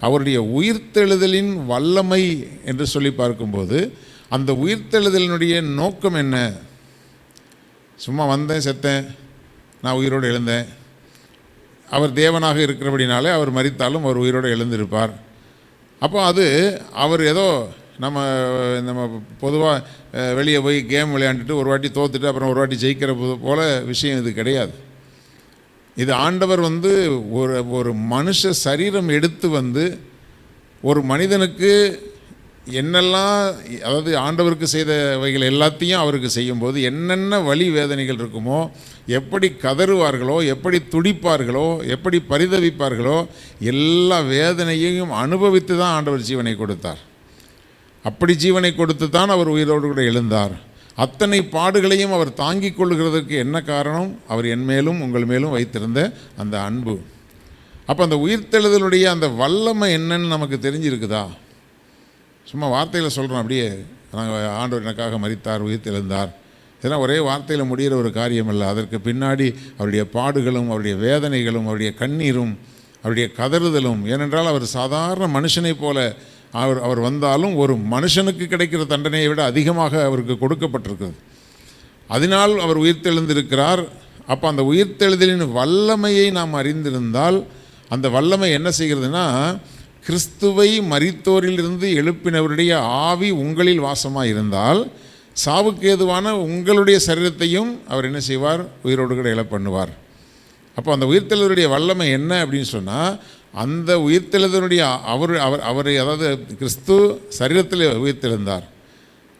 [SPEAKER 4] அவருடைய உயிர்த்தெழுதலின் வல்லமை என்று சொல்லி பார்க்கும்போது அந்த உயிர்த்தெழுதலினுடைய நோக்கம் என்ன? சும்மா வந்தேன், செத்தேன், நான் உயிரோடு எழுந்தேன். அவர் தேவனாக இருக்கிறபடினாலே அவர் மரித்தாலும் அவர் உயிரோடு எழுந்திருப்பார். அப்போ அது அவர் ஏதோ நம்ம பொதுவாக வெளியே போய் கேம் விளையாண்டுட்டு ஒரு வாட்டி தோத்துட்டு அப்புறம் ஒரு வாட்டி ஜெயிக்கிற போல விஷயம் இது கிடையாது. இது ஆண்டவர் ஒரு மனுஷ சரீரம் எடுத்து ஒரு மனிதனுக்கு என்னெல்லாம், அதாவது ஆண்டவருக்கு செய்தவைகள் எல்லாத்தையும் அவருக்கு செய்யும்போது என்னென்ன வலி வேதனைகள் இருக்குமோ, எப்படி கதறுவார்களோ, எப்படி துடிப்பார்களோ, எப்படி பரிதவிப்பார்களோ, எல்லா வேதனையையும் அனுபவித்து தான் ஆண்டவர் ஜீவனை கொடுத்தார். அப்படி ஜீவனை கொடுத்து தான் அவர் உயிரோடு கூட எழுந்தார். அத்தனை பாடுகளையும் அவர் தாங்கிக் கொள்ளுகிறதுக்கு என்ன காரணம்? அவர் என் மேலும் உங்கள் மேலும் வைத்திருந்த அந்த அன்பு. அப்போ அந்த உயிர்த்தெழுதலுடைய அந்த வல்லமை என்னன்னு நமக்கு தெரிஞ்சிருக்குதா? சும்மா வார்த்தையில் சொல்கிறோம், அப்படியே நாங்கள் ஆண்டவர் எனக்காக மரித்தார், உயிர்த்தெழுந்தார், இதெல்லாம் ஒரே வார்த்தையில் முடிகிற ஒரு காரியம் இல்லை. அதற்கு பின்னாடி அவருடைய பாடுகளும் அவருடைய வேதனைகளும் அவருடைய கண்ணீரும் அவருடைய கதறுதலும். ஏனென்றால் அவர் சாதாரண மனுஷனை போல அவர் வந்தாலும் ஒரு மனுஷனுக்கு கிடைக்கிற தண்டனையை விட அதிகமாக அவருக்கு கொடுக்கப்பட்டிருக்கிறது. அதனால் அவர் உயிர்த்தெழுந்திருக்கிறார். அப்போ அந்த உயிர்த்தெழுதலின் வல்லமையை நாம் அறிந்திருந்தால், அந்த வல்லமை என்ன செய்கிறதுனா, கிறிஸ்துவை மரித்தோரிலிருந்து எழுப்பினவருடைய ஆவி உங்களில் வாசமாக இருந்தால் சாவுக்கு ஏதுவான உங்களுடைய சரீரத்தையும் அவர் என்ன செய்வார்? உயிரோடு கூட எழ பண்ணுவார். அப்போ அந்த உயிர்த்தெழுதலுடைய வல்லமை என்ன அப்படின்னு சொன்னால், அந்த உயிர்த்தெழுதலுடைய அவரை அதாவது கிறிஸ்து சரீரத்தில் உயிர்த்தெழுந்தார்,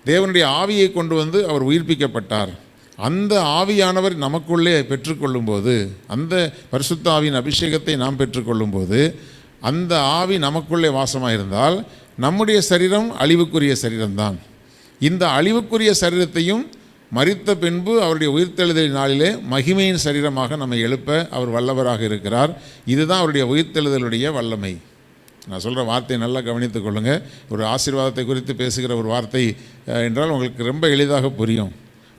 [SPEAKER 4] தேவனுடைய ஆவியை கொண்டு வந்து அவர் உயிர்ப்பிக்கப்பட்டார். அந்த ஆவியானவர் நமக்குள்ளே பெற்றுக்கொள்ளும்போது, அந்த பரிசுத்த ஆவியின் அபிஷேகத்தை நாம் பெற்றுக்கொள்ளும்போது, அந்த ஆவி நமக்குள்ளே வாசமாக இருந்தால் நம்முடைய சரீரம் அழிவுக்குரிய சரீரம்தான். இந்த அழிவுக்குரிய சரீரத்தையும் மரித்த பின்பு அவருடைய உயிர்த்தெழுதலின் நாளிலே மகிமையின் சரீரமாக நம்மை எழுப்ப அவர் வல்லவராக இருக்கிறார். இதுதான் அவருடைய உயிர்த்தெழுதலுடைய வல்லமை. நான் சொல்கிற வார்த்தையை நல்லா கவனித்துக் கொள்ளுங்கள். ஒரு ஆசீர்வாதத்தை குறித்து பேசுகிற ஒரு வார்த்தை என்றால் உங்களுக்கு ரொம்ப எளிதாக புரியும்.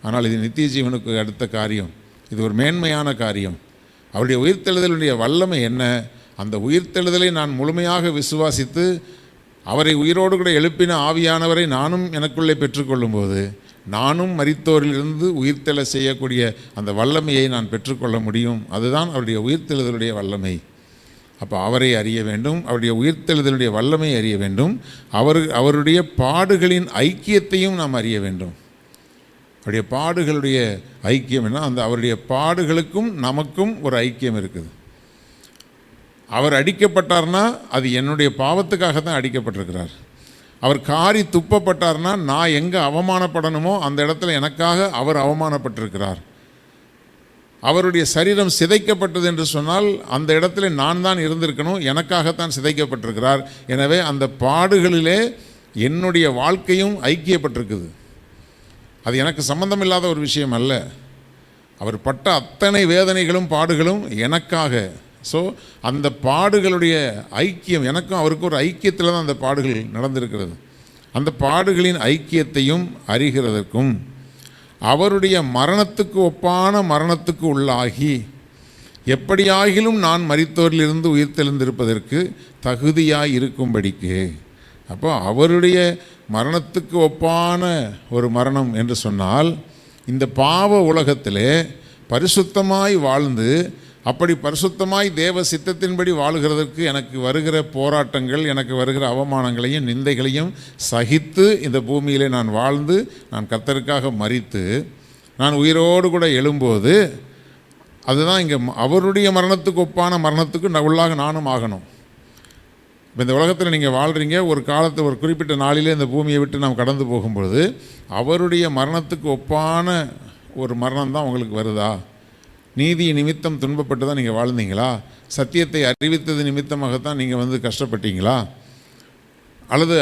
[SPEAKER 4] ஆனால் இது நித்திய ஜீவனுக்கு அடுத்த காரியம். இது ஒரு மேன்மையான காரியம். அவருடைய உயிர்த்தெழுதலுடைய வல்லமை என்ன? அந்த உயிர்த்தெழுதலை நான் முழுமையாக விசுவாசித்து அவரை உயிரோடு கூட எழுப்பின ஆவியானவரை நானும் எனக்குள்ளே பெற்றுக்கொள்ளும்போது, நானும் மரித்தோரிலிருந்து உயிர்த்தெழ செய்யக்கூடிய அந்த வல்லமையை நான் பெற்றுக்கொள்ள முடியும். அதுதான் அவருடைய உயிர்த்தெழுதலுடைய வல்லமை. அப்போ அவரை அறிய வேண்டும், அவருடைய உயிர்த்தெழுதலுடைய வல்லமை அறிய வேண்டும், அவருடைய பாடுகளின் ஐக்கியத்தையும் நாம் அறிய வேண்டும். அவருடைய பாடுகளுடைய ஐக்கியம் என்ன? அந்த அவருடைய பாடுகளுக்கும் நமக்கும் ஒரு ஐக்கியம் இருக்குது. அவர் அடிக்கப்பட்டார்னா அது என்னுடைய பாவத்துக்காக தான் அடிக்கப்பட்டிருக்கிறார். அவர் காரி துப்பப்பட்டார்னா நான் எங்கே அவமானப்படணுமோ அந்த இடத்துல எனக்காக அவர் அவமானப்பட்டிருக்கிறார். அவருடைய சரீரம் சிதைக்கப்பட்டது என்று சொன்னால் அந்த இடத்துல நான் தான் இருந்திருக்கணும், எனக்காகத்தான் சிதைக்கப்பட்டிருக்கிறார். எனவே அந்த பாடுகளிலே என்னுடைய வாழ்க்கையும் ஐக்கியப்பட்டிருக்குது. அது எனக்கு சம்பந்தமில்லாத ஒரு விஷயம் அல்ல. அவர் பட்ட அத்தனை வேதனைகளும் பாடுகளும் எனக்காக. ஸோ அந்த பாடுகளுடைய ஐக்கியம், எனக்கும் அவருக்கும் ஒரு ஐக்கியத்தில் தான் அந்த பாடுகள் நடந்திருக்கிறது. அந்த பாடுகளின் ஐக்கியத்தையும் அறிகிறதற்கும் அவருடைய மரணத்துக்கு ஒப்பான மரணத்துக்கு உள்ளாகி எப்படியாகிலும் நான் மரித்தோரிலிருந்து உயிர்த்தெழுந்திருப்பதற்கு தகுதியாய் இருக்கும்படிக்கு. அப்போ அவருடைய மரணத்துக்கு ஒப்பான ஒரு மரணம் என்று சொன்னால், இந்த பாவ உலகத்திலே பரிசுத்தமாய் வாழ்ந்து அப்படி பரிசுத்தமாய் தேவ சித்தத்தின்படி வாழுகிறதற்கு எனக்கு வருகிற போராட்டங்கள், எனக்கு வருகிற அவமானங்களையும் நிந்தைகளையும் சகித்து இந்த பூமியிலே நான் வாழ்ந்து நான் கர்த்தருக்காக மரித்து நான் உயிரோடு கூட எழும்போது, அதுதான் இங்கே அவருடைய மரணத்துக்கு ஒப்பான மரணத்துக்கு உள்ளாக நானும் ஆகணும். இப்போ இந்த உலகத்தில் நீங்கள் வாழ்கிறீங்க, ஒரு காலத்தில் ஒரு குறிப்பிட்ட நாளிலே இந்த பூமியை விட்டு நாம் கடந்து போகும்பொழுது அவருடைய மரணத்துக்கு ஒப்பான ஒரு மரணம் தான் உங்களுக்கு வருதா? நீதி நிமித்தம் துன்பப்பட்டு தான் நீங்கள் வாழ்ந்தீங்களா? சத்தியத்தை அறிவித்தது நிமித்தமாகத்தான் நீங்கள் கஷ்டப்பட்டீங்களா? அல்லது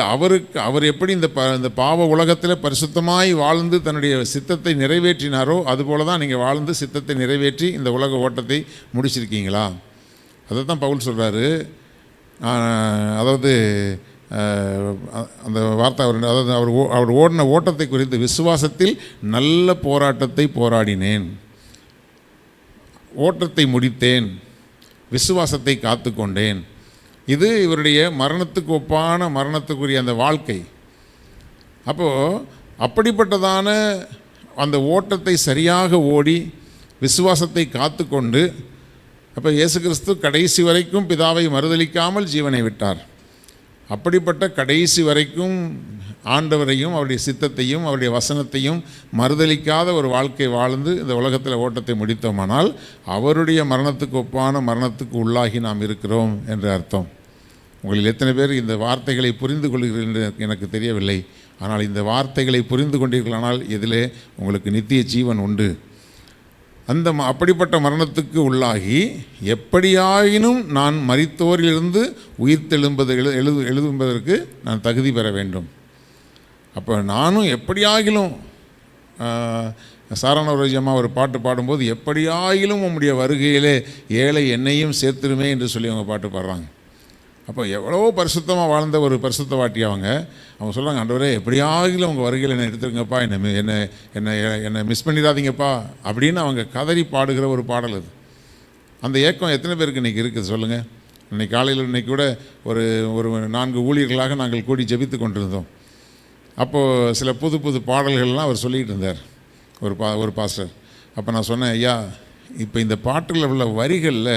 [SPEAKER 4] அவர் எப்படி இந்த பாவ உலகத்தில் பரிசுத்தமாய் வாழ்ந்து தன்னுடைய சித்தத்தை நிறைவேற்றினாரோ அதுபோல தான் நீங்கள் வாழ்ந்து சித்தத்தை நிறைவேற்றி இந்த உலக ஓட்டத்தை முடிச்சிருக்கீங்களா? அதை தான் பவுல் சொல்கிறாரு. அதாவது அந்த வார்த்தை அதாவது அவர் ஓடின ஓட்டத்தை குறித்து, விசுவாசத்தில் நல்ல போராட்டத்தை போராடினேன், ஓட்டத்தை முடித்தேன், விசுவாசத்தை காத்து கொண்டேன். இது இவருடைய மரணத்துக்கு ஒப்பான மரணத்துக்குரிய அந்த வாழ்க்கை. அப்போது அப்படிப்பட்டதான அந்த ஓட்டத்தை சரியாக ஓடி விசுவாசத்தை காத்து கொண்டு, அப்போ இயேசு கிறிஸ்து கடைசி வரைக்கும் பிதாவை மறுதலிக்காமல் ஜீவனை விட்டார். அப்படிப்பட்ட கடைசி வரைக்கும் ஆண்டவரையும் அவருடைய சித்தத்தையும் அவருடைய வசனத்தையும் மறுதலிக்காத ஒரு வாழ்க்கை வாழ்ந்து இந்த உலகத்தில் ஓட்டத்தை முடித்தோமானால் அவருடைய மரணத்துக்கு ஒப்பான மரணத்துக்கு உள்ளாகி நாம் இருக்கிறோம் என்று அர்த்தம். உங்களில் எத்தனை பேர் இந்த வார்த்தைகளை புரிந்து கொள்கிறீர்கள் என்று எனக்கு தெரியவில்லை. ஆனால் இந்த வார்த்தைகளை புரிந்து கொண்டீர்களானால் இதிலே உங்களுக்கு நித்திய ஜீவன் உண்டு. அப்படிப்பட்ட மரணத்துக்கு உள்ளாகி எப்படியாயினும் நான் மரித்தோரிலிருந்து உயிர்த்தெழும்பதற்கு நான் தகுதி பெற வேண்டும். அப்போ நானும் எப்படியாகிலும் சாரணவராஜ் அம்மா ஒரு பாட்டு பாடும்போது எப்படியாகிலும் உம்முடைய வருகையிலே ஏழை என்னையும் சேர்த்துருமே என்று சொல்லி அவங்க பாட்டு பாடுறாங்க. அப்போ எவ்வளோ பரிசுத்தமாக வாழ்ந்த ஒரு பரிசுத்தவாட்டி அவங்க சொல்கிறாங்க, ஆண்டவரே எப்படியாகிலும் உங்கள் வருகையில் என்னை எடுத்துருங்கப்பா, என்னை மிஸ் பண்ணிடாதீங்கப்பா அப்படின்னு அவங்க கதறி பாடுகிற ஒரு பாடல் அது. அந்த ஏக்கம் எத்தனை பேருக்கு இன்றைக்கி இருக்குது சொல்லுங்கள்? இன்றைக்கி காலையில் இன்றைக்கி கூட ஒரு 4 ஊழியர்களாக நாங்கள் கூடி ஜெபித்து கொண்டிருந்தோம். அப்போது சில புது புது பாடல்கள்லாம் அவர் சொல்லிகிட்டு இருந்தார் ஒரு பாஸ்டர். அப்போ நான் சொன்னேன், ஐயா இப்போ இந்த பாட்டில் உள்ள வரிகளில்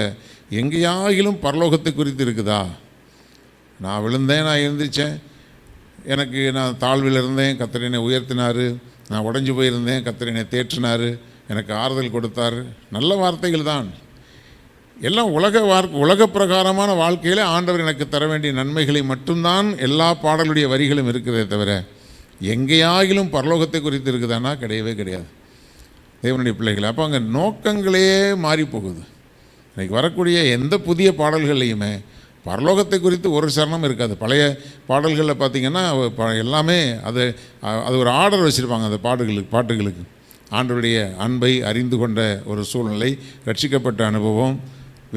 [SPEAKER 4] எங்கேயாகிலும் பரலோகத்தை குறித்து இருக்குதா? நான் விழுந்தேன், நான் எழுந்திரிச்சேன், நான் தாழ்வில் இருந்தேன், கர்த்தர் என்னை உயர்த்தினார், நான் உடஞ்சி போயிருந்தேன், கர்த்தர் என்னை தேற்றினார், எனக்கு ஆறுதல் கொடுத்தார், நல்ல வார்த்தைகள் தான் எல்லாம். உலக பிரகாரமான வாழ்க்கையில் ஆண்டவர் எனக்கு தர வேண்டிய நன்மைகளை மட்டும்தான் எல்லா பாடலுடைய வரிகளும் இருக்கிறதே தவிர எங்கேயாகிலும் பரலோகத்தை குறித்து இருக்குதானா? கிடையவே கிடையாது தேவனுடைய பிள்ளைகள். அப்போ அங்கே நோக்கங்களே மாறி போகுது. இன்றைக்கி வரக்கூடிய எந்த புதிய பாடல்கள்லையுமே பரலோகத்தை குறித்து ஒரு சரணம் இருக்காது. பழைய பாடல்களில் பார்த்திங்கன்னா எல்லாமே அது ஒரு ஆர்டர் வச்சுருப்பாங்க. அந்த பாட்டுகளுக்கு ஆண்டவருடைய அன்பை அறிந்து கொண்ட ஒரு சூழ்நிலை, ரட்சிக்கப்பட்ட அனுபவம்,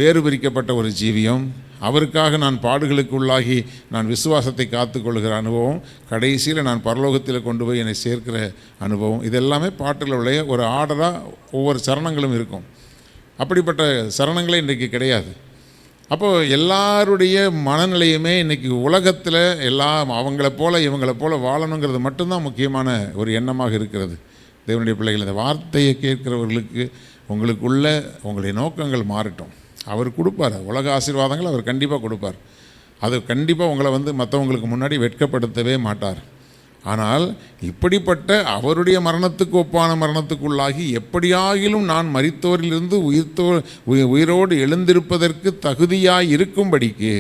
[SPEAKER 4] வேறு பிரிக்கப்பட்ட ஒரு ஜீவியம், அவருக்காக நான் பாடுகளுக்கு உள்ளாகி நான் விசுவாசத்தை காத்து கொள்கிற அனுபவம், கடைசியில் நான் பரலோகத்தில் கொண்டு போய் என்னை சேர்க்கிற அனுபவம், இதெல்லாமே பாட்டில் உள்ள ஒரு ஆர்டராக ஒவ்வொரு சரணங்களும் இருக்கும். அப்படிப்பட்ட சரணங்களே இன்றைக்கு கிடையாது. அப்போது எல்லாருடைய மனநிலையுமே இன்றைக்கி உலகத்தில் அவங்கள போல் இவங்கள போல் வாழணுங்கிறது மட்டும்தான் முக்கியமான ஒரு எண்ணமாக இருக்கிறது. தேவனுடைய பிள்ளைகள், இந்த வார்த்தையை கேட்கிறவர்களுக்கு உங்களுடைய நோக்கங்கள் மாறட்டும். அவர் கொடுப்பார் உலக ஆசீர்வாதங்கள், அவர் கண்டிப்பாக கொடுப்பார். அது கண்டிப்பாக உங்களை மற்றவங்களுக்கு முன்னாடி வெட்கப்படுத்தவே மாட்டார். ஆனால் இப்படிப்பட்ட அவருடைய மரணத்துக்கு ஒப்பான மரணத்துக்குள்ளாகி எப்படியாகிலும் நான் மரித்தோரிலிருந்து உயிரோடு எழுந்திருப்பதற்கு தகுதியாய் இருக்கும்படிக்கு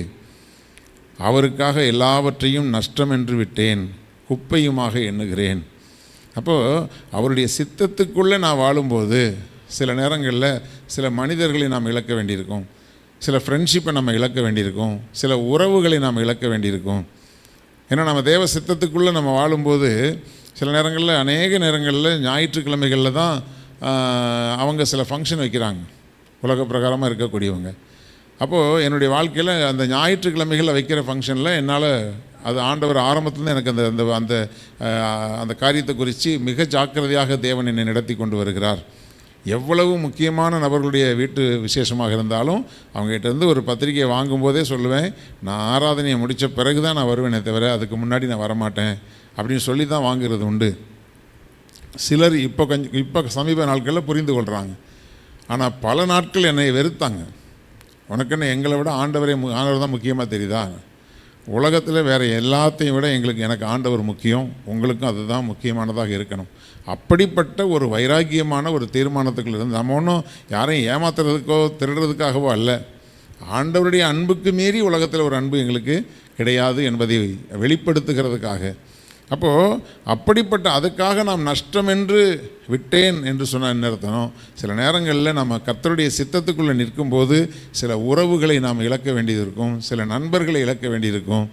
[SPEAKER 4] அவருக்காக எல்லாவற்றையும் நஷ்டம் என்று விட்டேன், குப்பையுமாக எண்ணுகிறேன். அப்போது அவருடைய சித்தத்துக்குள்ளே நான் வாழும்போது சில நேரங்களில் சில மனிதர்களை நாம் இழக்க வேண்டியிருக்கும், சில ஃப்ரெண்ட்ஷிப்பை நம்ம இழக்க வேண்டியிருக்கும், சில உறவுகளை நாம் இழக்க வேண்டியிருக்கும். ஏன்னா நம்ம தேவ சித்தத்துக்குள்ளே நம்ம வாழும்போது சில நேரங்களில், அநேக நேரங்களில் ஞாயிற்றுக்கிழமைகளில் தான் அவங்க சில ஃபங்க்ஷன் வைக்கிறாங்க, உலக பிரகாரமாக இருக்கக்கூடியவங்க. அப்போது என்னுடைய வாழ்க்கையில் அந்த ஞாயிற்றுக்கிழமைகளில் வைக்கிற ஃபங்க்ஷனில் என்னால் அது ஆண்டவர் ஆரம்பத்துலேருந்து எனக்கு அந்த அந்த காரியத்தை குறித்து மிக ஜாக்கிரதையாக தேவன் என்னை நடத்தி கொண்டு வருகிறார். எவ்வளவு முக்கியமான நபர்களுடைய வீட்டு விசேஷமாக இருந்தாலும் அவங்ககிட்டருந்து ஒரு பத்திரிகையை வாங்கும்போதே சொல்லுவேன், நான் ஆராதனையை முடித்த பிறகு தான் நான் வருவேனே தவிர அதுக்கு முன்னாடி நான் வரமாட்டேன் அப்படின்னு சொல்லி தான் வாங்குறது உண்டு. சிலர் இப்போ சமீப நாட்களில் புரிந்து கொள்கிறாங்க. ஆனால் பல நாட்கள் என்னை வெறுத்தாங்க. உனக்குன்னு எங்களை விட ஆண்டவர் தான் முக்கியமாக தெரியுதா? உலகத்தில் வேறு எல்லாத்தையும் விட எனக்கு ஆண்டவர் முக்கியம், உங்களுக்கும் அதுதான் முக்கியமானதாக இருக்கணும். அப்படிப்பட்ட ஒரு வைராக்கியமான ஒரு தீர்மானத்துக்குள்ள இருந்து நம்ம ஒன்றும் யாரையும் ஏமாத்துறதுக்கோ திருடுறதுக்காகவோ அல்ல, ஆண்டவருடைய அன்புக்கு மீறி உலகத்தில் ஒரு அன்பு எங்களுக்கு கிடையாது என்பதை வெளிப்படுத்துகிறதுக்காக. அப்போது அப்படிப்பட்ட அதுக்காக நாம் நஷ்டம் என்று விட்டேன் என்று சொன்ன என்ன அர்த்தம்? சில நேரங்களில் நம்ம கர்த்தருடைய சித்தத்துக்குள்ளே நிற்கும்போது சில உறவுகளை நாம் இழக்க வேண்டியது இருக்கும், சில நண்பர்களை இழக்க வேண்டியிருக்கும்.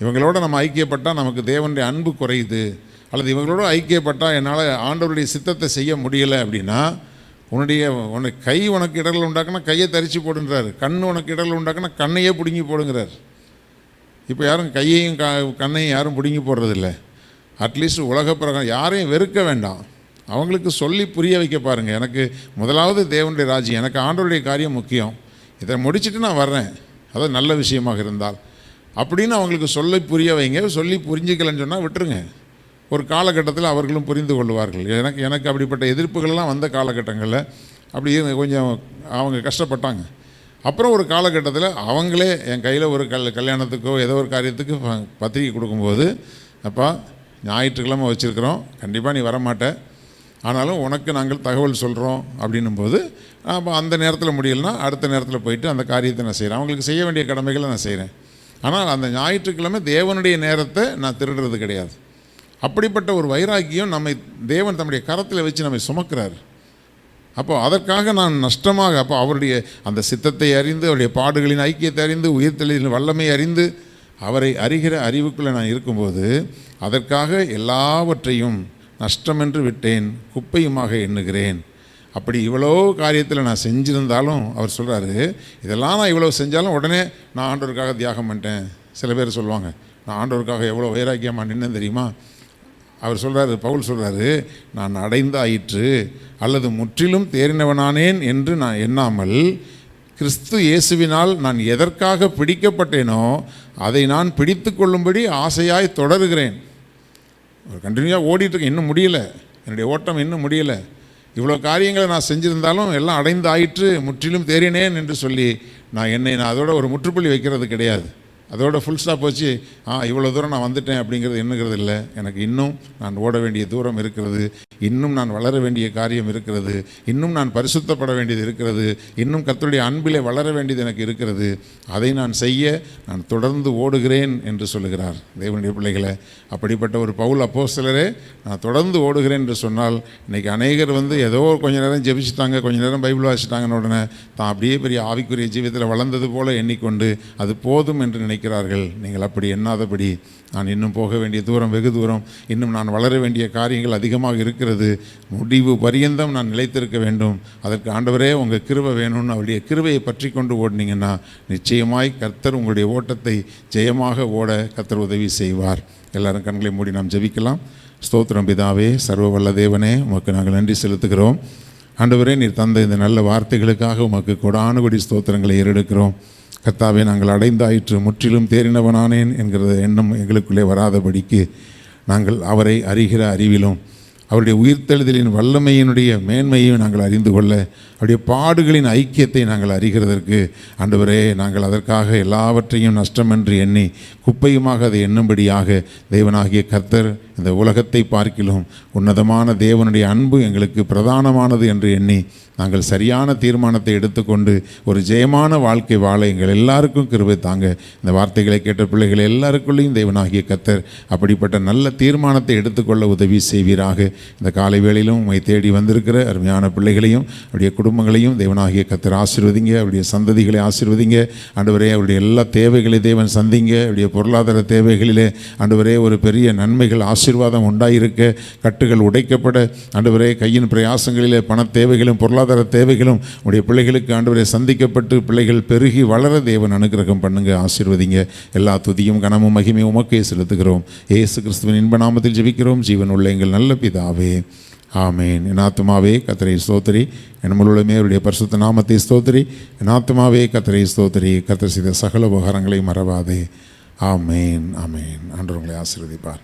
[SPEAKER 4] இவங்களோட நம்ம ஐக்கியப்பட்டால் நமக்கு தேவனுடைய அன்பு குறையுது, அல்லது இவங்களோட ஐக்கியப்பட்டால் என்னால் ஆண்டவருடைய சித்தத்தை செய்ய முடியலை அப்படின்னா உனக்கு கை உனக்கு இடர்கள் உண்டாக்குனா கையை தரிச்சு போடுங்கிறார், கண் உனக்கு இடர்கள் உண்டாக்குனா கண்ணையே பிடுங்கி போடுங்கிறார். இப்போ யாரும் கையையும் கண்ணையும் யாரும் பிடுங்கி போடுறதில்ல. அட்லீஸ்ட் உலக பிரகாரம் யாரையும் வெறுக்க வேண்டாம், அவங்களுக்கு சொல்லி புரிய வைக்க பாருங்கள். எனக்கு முதலாவது தேவனுடைய ராஜ்யம், எனக்கு ஆண்டவருடைய காரியம் முக்கியம், இதை முடிச்சுட்டு நான் வர்றேன், அதாவது நல்ல விஷயமாக இருந்தால் அப்படின்னு அவங்களுக்கு சொல்லி புரிய வைங்க. சொல்லி புரிஞ்சிக்கலன்னு சொன்னால் விட்டுருங்க. ஒரு காலகட்டத்தில் அவர்களும் புரிந்து கொள்வார்கள். எனக்கு அப்படிப்பட்ட எதிர்ப்புகளெல்லாம் வந்த காலகட்டங்களில் அப்படி கொஞ்சம் அவங்க கஷ்டப்பட்டாங்க. அப்புறம் ஒரு காலகட்டத்தில் அவங்களே என் கையில் ஒரு கல்யாணத்துக்கோ ஏதோ ஒரு காரியத்துக்கு பத்திரிக்கை கொடுக்கும்போது, அப்பா ஞாயிற்றுக்கிழமை வச்சுருக்குறோம், கண்டிப்பாக நீ வரமாட்ட, ஆனாலும் உனக்கு நாங்கள் தகவல் சொல்கிறோம் அப்படின்னும்போது அப்போ அந்த நேரத்தில் முடியலைன்னா அடுத்த நேரத்தில் போயிட்டு அந்த காரியத்தை நான் செய்கிறேன். அவங்களுக்கு செய்ய வேண்டிய கடமைகளை நான் செய்கிறேன். ஆனால் அந்த ஞாயிற்றுக்கிழமை தேவனுடைய நேரத்தை நான் திருடுறது கிடையாது. அப்படிப்பட்ட ஒரு வைராக்கியம் தேவன் தம்முடைய கரத்தில் வச்சு நம்மை சுமக்கிறார். அப்போது அதற்காக நான் நஷ்டமாக, அப்போ அவருடைய அந்த சித்தத்தை அறிந்து, அவருடைய பாடுகளின் ஐக்கியத்தை அறிந்து, உயிர்த்தெழுதலின் வல்லமை அறிந்து, அவரை அறிகிற அறிவுக்குள்ளே நான் இருக்கும்போது அதற்காக எல்லாவற்றையும் நஷ்டமென்று விட்டேன், குப்பையுமாக எண்ணுகிறேன். அப்படி இவ்வளோ காரியத்தில் நான் செஞ்சுருந்தாலும் அவர் சொல்கிறாரு, இதெல்லாம் நான் இவ்வளோ செஞ்சாலும் உடனே நான் ஆண்டவருக்காக தியாகம் பண்ணிட்டேன். சில பேர் சொல்லுவாங்க, நான் ஆண்டவருக்காக எவ்வளோ வைராக்கியமாக நின்னேன் தெரியுமா. அவர் சொல்கிறாரு, பவுல் சொல்கிறாரு, நான் அடைந்தாயிற்று அல்லது முற்றிலும் தேறினவனானேன் என்று நான் எண்ணாமல் கிறிஸ்து இயேசுவினால் நான் எதற்காக பிடிக்கப்பட்டேனோ அதை நான் பிடித்து கொள்ளும்படி ஆசையாய் தொடருகிறேன். கண்டினியூவாக ஓடிட்டுருக்கேன், இன்னும் முடியலை, என்னுடைய ஓட்டம் இன்னும் முடியலை. இவ்வளோ காரியங்களை நான் செஞ்சுருந்தாலும் எல்லாம் அடைந்து ஆயிற்று, முற்றிலும் தேறினேன் என்று சொல்லி நான் அதோட ஒரு முற்றுப்புள்ளி வைக்கிறது கிடையாது. அதோட ஃபுல் ஸ்டாப் வச்சு இவ்வளோ தூரம் நான் வந்துட்டேன் அப்படிங்கிறது எண்ணுகிறது இல்லை. எனக்கு இன்னும் நான் ஓட வேண்டிய தூரம் இருக்கிறது, இன்னும் நான் வளர வேண்டிய காரியம் இருக்கிறது, இன்னும் நான் பரிசுத்தப்பட வேண்டியது இருக்கிறது, இன்னும் கர்த்தருடைய அன்பிலே வளர வேண்டியது எனக்கு இருக்கிறது. அதை நான் செய்ய நான் தொடர்ந்து ஓடுகிறேன் என்று சொல்லுகிறார் தேவனுடைய பிள்ளைகளை. அப்படிப்பட்ட ஒரு பவுல் அப்போஸ்தலரே நான் தொடர்ந்து ஓடுகிறேன் என்று சொன்னால், இன்றைக்கி அநேகர் ஏதோ கொஞ்சம் நேரம் ஜெபிச்சுட்டாங்க, கொஞ்சம் நேரம் பைபிள் வாசிச்சிட்டாங்கன்னு உடனே தான் அப்படியே பெரிய ஆவிக்குரிய ஜீவியத்தில் வளர்ந்தது போல எண்ணிக்கொண்டு அது போதும் என்று நினைக்கிறார்கள். நீங்கள் அப்படி எண்ணாதபடி, நான் இன்னும் போக வேண்டிய தூரம் வெகு தூரம், இன்னும் நான் வளர வேண்டிய காரியங்கள் அதிகமாக இருக்கிறது, முடிவு பரியந்தம் நான் நிலைத்திருக்க வேண்டும், அதற்கு ஆண்டவரே உங்கள் கிருபை வேணும்னு அவருடைய கிருபையை பற்றி கொண்டு ஓடினீங்கன்னா நிச்சயமாய் கர்த்தர் உங்களுடைய ஓட்டத்தை ஜெயமாக ஓட கர்த்தர் உதவி செய்வார். எல்லாரும் கண்களை மூடி நாம் ஜெபிக்கலாம். ஸ்தோத்திரம் பிதாவே, சர்வ வல்ல தேவனே, உமக்கு நாங்கள் நன்றி செலுத்துகிறோம். ஆண்டவரே, நீர் தந்த இந்த நல்ல வார்த்தைகளுக்காக உமக்கு கொடான கொடி ஸ்தோத்திரங்களை ஏறெடுக்கிறோம். கர்த்தாவே, நாங்கள் அடைந்தாயிற்று, முற்றிலும் தேறினவனானேன் என்கிற எண்ணம் எங்களுக்குள்ளே வராதபடிக்கு நாங்கள் அவரை அறிகிற அறிவிலும் அவருடைய உயிர்த்தெழுதலின் வல்லமையினுடைய மேன்மையும் நாங்கள் அறிந்து கொள்ள, அவருடைய பாடுகளின் ஐக்கியத்தை நாங்கள் அறிகிறதற்கு ஆண்டவரே, நாங்கள் அதற்காக எல்லாவற்றையும் நஷ்டமென்று எண்ணி குப்பையுமாக அதை எண்ணும்படியாக தேவனாகிய கர்த்தர் இந்த உலகத்தை பார்க்கிலும் உன்னதமான தேவனுடைய அன்பு எங்களுக்கு பிரதானமானது என்று எண்ணி நாங்கள் சரியான தீர்மானத்தை எடுத்துக்கொண்டு ஒரு ஜெயமான வாழ்க்கை வாழ எங்கள் எல்லாருக்கும் கிருபை தாங்க. இந்த வார்த்தைகளை கேட்ட பிள்ளைகள் எல்லாருக்குள்ளேயும் தேவனாகிய கர்த்தர் அப்படிப்பட்ட நல்ல தீர்மானத்தை எடுத்துக்கொள்ள உதவி செய்வீராக. இந்த காலை வேளையிலும் உம்மை தேடி வந்திருக்கிற அருமையான பிள்ளைகளையும் அவருடைய குடும்பங்களையும் தேவனாகிய கர்த்தர் ஆசீர்வதிங்க. அவருடைய சந்ததிகளை ஆசீர்வதிங்க. ஆண்டவரே, அவருடைய எல்லா தேவைகளை தேவன் சந்திங்க. அவருடைய பொருளாதார தேவைகளிலே ஆண்டவரே ஒரு பெரிய நன்மைகள் ஆசீர்வாதம் உண்டாயிருக்க, கட்டுகள் உடைக்கப்பட, ஆண்டவரே கையின் பிரயாசங்களிலே பண தேவைகளும் பொருளாதார தேவைகளும் உடைய பிள்ளைகளுக்கு ஆண்டவரே சந்திக்கப்பட்டு பிள்ளைகள் பெருகி வளர தேவன் அனுக்கிரகம் பண்ணுங்க, ஆசீர்வதிங்க. எல்லா துதியும் கனமும் மகிமையும் உமக்கே செலுத்துகிறோம். இயேசு கிறிஸ்துவின் இன்ப நாமத்தில் ஜெபிக்கிறோம் ஜீவன் உள்ள எங்கள் நல்ல பிதாவே, ஆமேன். என் ஆத்துமாவே கர்த்தரை ஸ்தோத்திரி, என் முழுமே அவருடைய பரிசுத்த நாமத்தை ஸ்தோத்திரி. என் ஆத்துமாவே கர்த்தரை ஸ்தோத்திரி, கர்த்தர் செய்த சகல உபகாரங்களை மறவாதே. ஆமேன், ஆமேன். ஆண்டவர் உங்களை ஆசீர்வதிப்பார்.